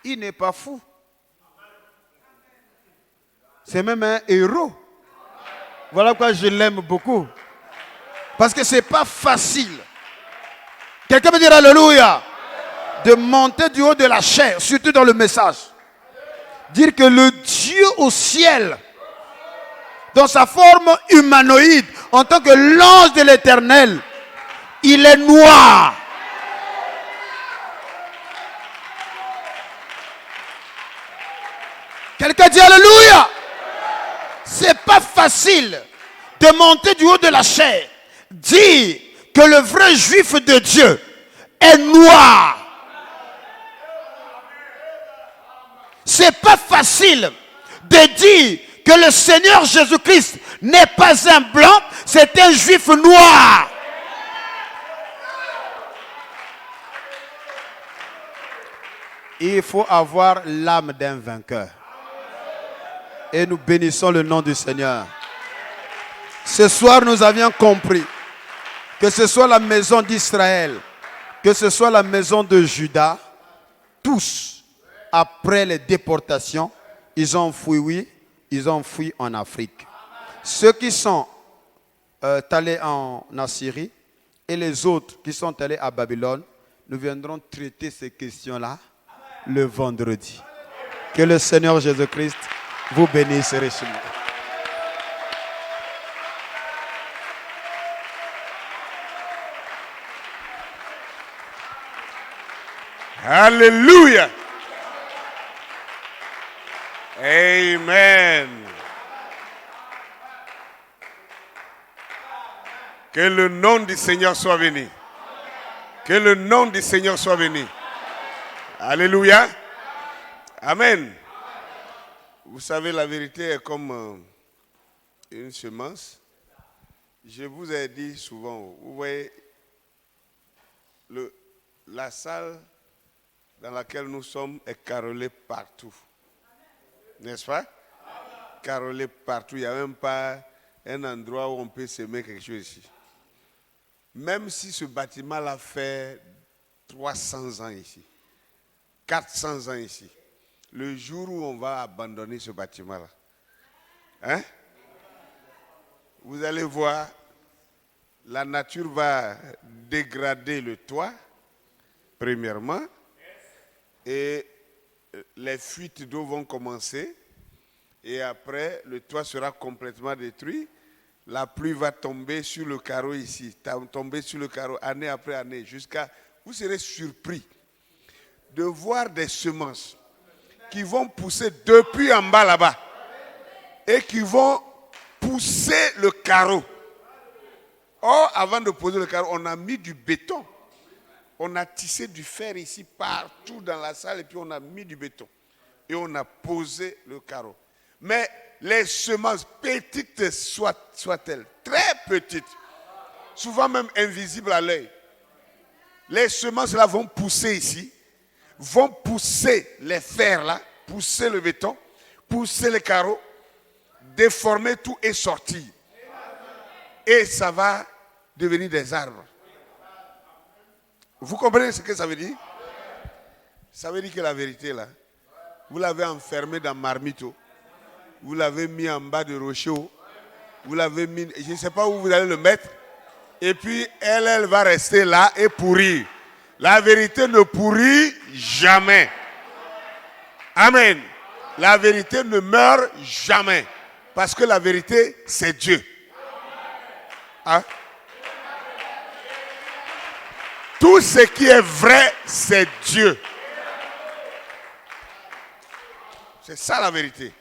il n'est pas fou. C'est même un héros. Voilà pourquoi je l'aime beaucoup.
Parce que ce n'est pas facile. Quelqu'un peut dire Alléluia. De monter du haut de la chair, surtout dans le message. Dire que le Dieu au ciel, dans sa forme humanoïde, en tant que l'ange de l'Éternel, il est noir. Quelqu'un dit Alléluia. C'est pas facile de monter du haut de la chair, dire que le vrai juif de Dieu est noir. C'est pas facile de dire que le Seigneur Jésus-Christ n'est pas un blanc, c'est un juif noir. Il faut avoir l'âme d'un vainqueur. Et nous bénissons le nom du Seigneur. Ce soir, nous avions compris que ce soit la maison d'Israël, que ce soit la maison de Juda, tous, après les déportations, ils ont fui en Afrique. Ceux qui sont allés en Assyrie et les autres qui sont allés à Babylone, nous viendrons traiter ces questions-là le vendredi. Que le Seigneur Jésus-Christ vous bénisse richement.
Alléluia. Amen. Que le nom du Seigneur soit béni. Que le nom du Seigneur soit béni. Alléluia. Amen. Vous savez, la vérité est comme une semence. Je vous ai dit souvent, vous voyez, la salle dans laquelle nous sommes est carrelée partout. N'est-ce pas? Carrelée partout. Il n'y a même pas un endroit où on peut semer quelque chose ici. Même si ce bâtiment-là fait 300 ans ici, 400 ans ici, le jour où on va abandonner ce bâtiment-là, hein? Vous allez voir, la nature va dégrader le toit, premièrement, et les fuites d'eau vont commencer, et après, le toit sera complètement détruit. La pluie va tomber sur le carreau ici, tomber sur le carreau année après année, jusqu'à... Vous serez surpris de voir des semences qui vont pousser depuis en bas là-bas et qui vont pousser le carreau. Or, avant de poser le carreau, on a mis du béton. On a tissé du fer ici partout dans la salle et puis on a mis du béton. Et on a posé le carreau. Mais les semences, petites soient-elles, très petites, souvent même invisibles à l'œil, les semences là vont pousser ici, vont pousser les fers là, pousser le béton, pousser les carreaux, déformer tout et sortir. Et ça va devenir des arbres. Vous comprenez ce que ça veut dire? Ça veut dire que la vérité là, vous l'avez enfermée dans marmito, vous l'avez mis en bas de rocher, vous l'avez mis, je ne sais pas où vous allez le mettre, et puis elle va rester là et pourrir. La vérité ne pourrit jamais. Amen. La vérité ne meurt jamais. Parce que la vérité, c'est Dieu. Hein? Tout ce qui est vrai, c'est Dieu. C'est ça la vérité.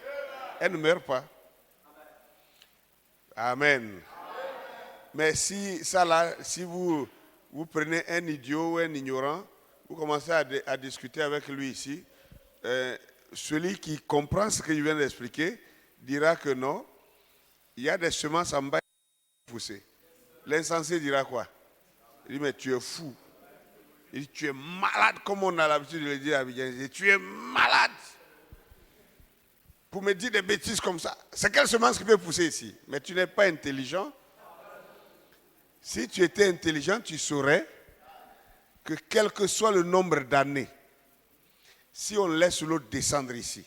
Elle ne meurt pas. Amen. Mais si ça là, si vous prenez un idiot ou un ignorant, vous commencez à discuter avec lui ici, celui qui comprend ce que je viens d'expliquer dira que non, il y a des semences en bas qui pousser. L'insensé dira quoi? Il dit mais tu es fou. Il dit tu es malade, comme on a l'habitude de le dire à Abidjan. Il dit tu es malade. Pour me dire des bêtises comme ça. C'est quelle semence qui peut pousser ici? Mais tu n'es pas intelligent. Si tu étais intelligent, tu saurais que quel que soit le nombre d'années, si on laisse l'eau descendre ici,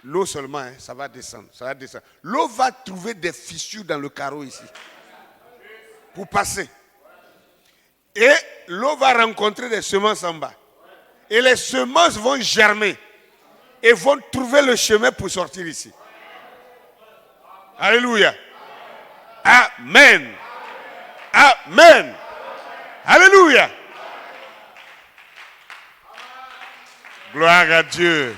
l'eau seulement, hein, ça va descendre, ça va descendre. L'eau va trouver des fissures dans le carreau ici. pour passer. Et l'eau va rencontrer des semences en bas. Et les semences vont germer et vont trouver le chemin pour sortir ici. Alléluia. Amen. Amen. Alléluia. Gloire à Dieu.